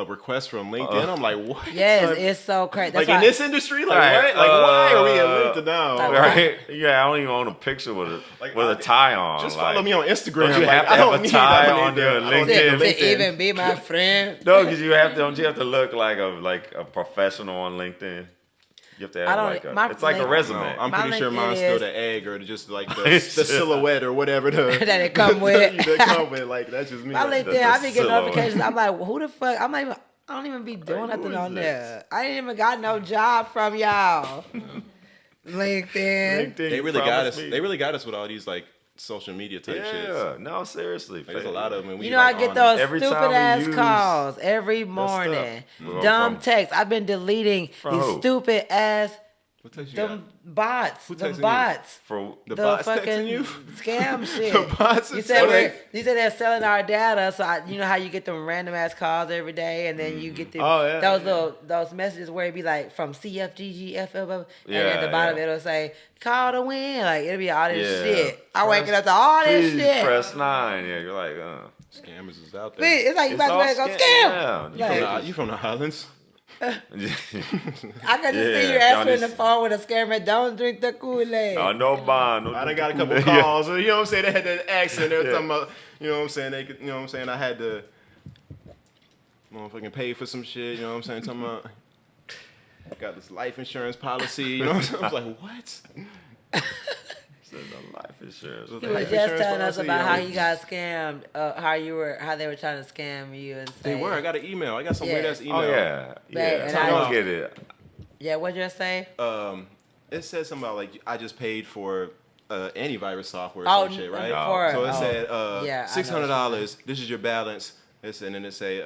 request from LinkedIn. I'm like, what? Yes, it's so crazy. That's Like in why- this industry, like Right, what? Like why are we at LinkedIn now? Like, Right? Yeah, I don't even own a picture with a tie on. Just like, follow me on Instagram. Don't you Like, have to I have don't a need- tie I don't on need your that. I don't need LinkedIn? the to even be my friend. No, because you have to. Don't you have to look like a professional on LinkedIn? You have to have I don't- like my it's like a LinkedIn- resume. No, I'm My pretty sure LinkedIn mine's still is- the egg or just like the silhouette or whatever that it come with. that come with. Like that's just me. My Like, LinkedIn, I be getting silhouette. notifications. I'm like, who the fuck? I'm not even. I don't even be doing Like, who nothing is on this? there. I ain't even got no job from y'all. LinkedIn. they really got us. They really got us with all these like social media type shits. Yeah, no, seriously. Like, there's a lot of them. And we You know, I like get on those Every stupid time we ass use calls every morning. stuff. Dumb From- texts. I've been deleting From these who? stupid ass What text you got? them bots. Who Them texting you? bots. For The The bots texting fucking you? scam shit. The bots You is said telling- you said they're selling our data, so you know how you get them random ass calls every day, and then you get the Oh, yeah, those messages where it be like from CFGGFL, and Yeah, at the bottom yeah. it'll say call to win, like it'll be all this Yeah. shit. I waking up to all this please shit. press 9. Yeah, you're like, Scammers is out See, there. it's like you It's about all to go scam- scam. yeah. Like, You from the Highlands? I could just see you Yeah, answering y'all the phone with a scammer. Don't drink the Kool-Aid. oh, no bond. No I done got a couple Yeah. calls. You know what I'm saying? They had that accent. They were Yeah. talking about, you know what I'm saying? They could, you know what I'm saying? I had to motherfucking pay for some shit. You know what I'm saying? Talking about, got this life insurance policy. You know what I'm saying? I was like, what? Said the life insurance. He was just telling us about how you got scammed, how they were trying to scam you and They say, were. I got an email. I got some Yeah. weird ass email. Oh, yeah. Babe, Yeah. and So I- I don't get it. Yeah, what'd you say? It said something about like I just paid for antivirus software or Oh, some shit, right? before- So it oh. said Yeah, I know $600. This is your balance. And then it say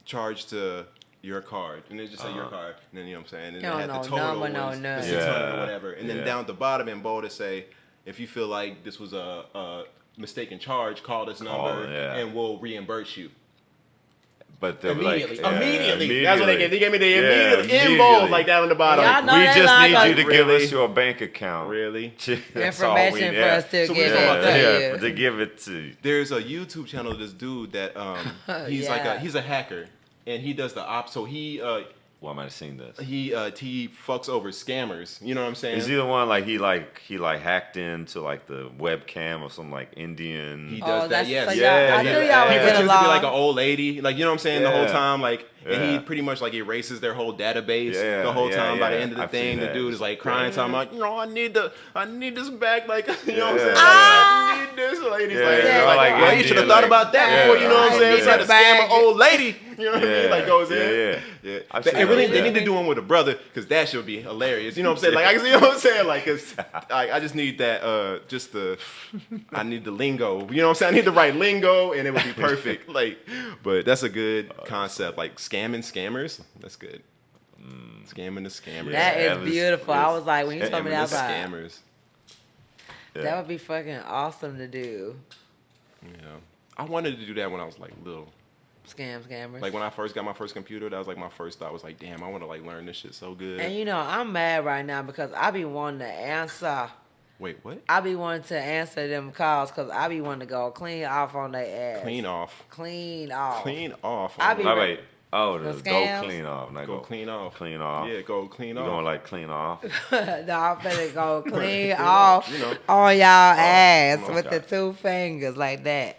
charge to your card, and it just say your card, and then you know what I'm saying, and You then it don't had the know total number, was no the nothing. 600 Yeah. or whatever, and then Yeah. down at the bottom in bold it say, if you feel like this was a mistaken charge, call this number, yeah. and we'll reimburse you. But they're Immediately. like, Immediately. That's what they gave. They gave me the Yeah, immediately in bold, like down on the bottom. Y'all know We that just line need goes- you to give Really? us your bank account. Really? That's all we Information need. for us to So give we're talking about it Yeah, to to give it to you. There's a YouTube channel of this dude that he's like Yeah. he's a hacker, and he does the op. So he Well, I might have seen this. he fucks over scammers. You know what I'm saying? Is he the one like he hacked into like the webcam of some like Indian? He Oh, does that. that's Yes. so Yeah, y'all, I yeah, knew y'all yeah. would He get pretends to be along. like an old lady, like you know what I'm saying, the whole Yeah. time, like, and he Yeah. pretty much like erases their whole database Yeah, the whole yeah, time. By the yeah. end of the I've thing, seen the that. dude is like crying, Yeah. talking about, I need this back, like you know what I'm Yeah. saying, Ah! I need this. Lady's Yeah, like, yeah, like, like well, you Indian, should have thought like- about that yeah, before, you know what I'm I saying, need try the to scam bag. an old lady. You know what I mean? Yeah, Like goes in. yeah. I've But seen really, that, they yeah. need to do one with a brother, because that should be hilarious. You know what I'm saying? Like, I can see what I'm saying. Like, cause I just need that, I need the lingo. You know what I'm saying? I need the right lingo, and it would be perfect. Like, but that's a good concept. Like, scamming scammers. That's good. Scamming the scammers. That Yeah, is it was- beautiful. I was like, when you Scamming told me Scamming that, I the was like, scammers. Yeah. that would be fucking awesome to do. Yeah. I wanted to do that when I was like little. Scammers. Like when I first got my first computer, that was like my first thought. I was like, damn, I want to like learn this shit so good. And you know, I'm mad right now because I be wanting to answer. Wait, what? I be wanting to answer them calls because I be wanting to go clean off on their ass. Clean off. Clean off. Clean off. I be- Oh, wait. Oh, The the go scams? clean off. Not Go clean off. Clean off. Yeah, go clean You off. going like clean off? No, I'm finna go clean Clean off off, you know. on y'all ass oh, with the God. 2 fingers like that.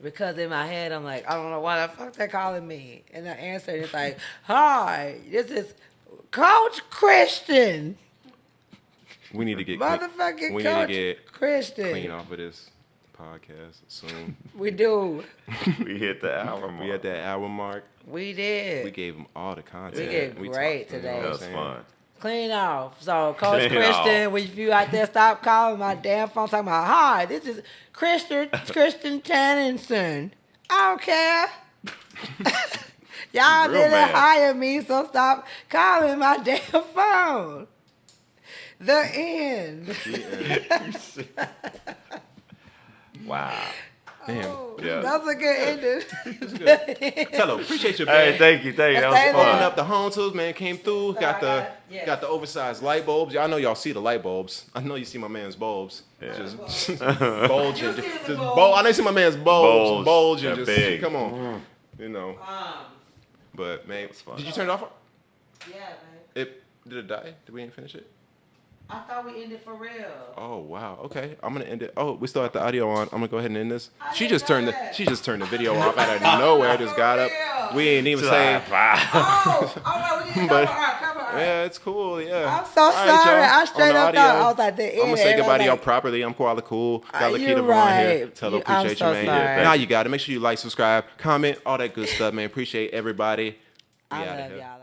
Because in my head, I'm like, I don't know why the fuck they're calling me. And I answer, and it's like, hi, this is Coach Christian. We need to get Motherfucking we Coach need to get Christian. clean off of this podcast soon. We do. We hit the hour mark. We at that hour mark. We did. We gave them all the content. We did great talked, today. That what was I'm saying? fun. Clean off. So, Coach Clean Christian, off. when you out there, stop calling my damn phone talking about, hi, this is Christian Tannenson. I don't care. Y'all Real didn't mad. hire me, so stop calling my damn phone. The end. Wow. Damn. Oh, Yeah. that's a good ending. Tello, appreciate you, Hey, man. thank you. That was Stay Open there. fun. up the home tools, man. Came through. Got the yes. got the oversized light bulbs. Y'all know y'all see the light bulbs. I know you see my man's bulbs. Yeah. Just bulging. You see the Just bulbs. I know you see my man's bulbs. Bulging. They're Just big. come on. You know. Um, But man, fun. did you turn it off? yeah, man. Did it die? Did we even finish it? I thought we ended for real. Oh wow. Okay, I'm gonna end it. Oh, we still have the audio on. I'm gonna go ahead and end this. I She didn't just know turned that. she just turned the video off out of nowhere. Just got up. For We ain't even She's say. like, wow. Oh, all right, we didn't But- cover her. Yeah, it's cool. Yeah. I'm so All right, sorry. y'all. I straight On the up audio, thought I was at the end. I'm gonna say goodbye to Everybody y'all like, properly. I'm Koala Cool. Got you Lakita Vaughn here. right. Tello, I'm appreciate so you, man. sorry. Now you got it. Make sure you like, subscribe, comment, all that good stuff, man. Appreciate everybody. We I outta love here. y'all.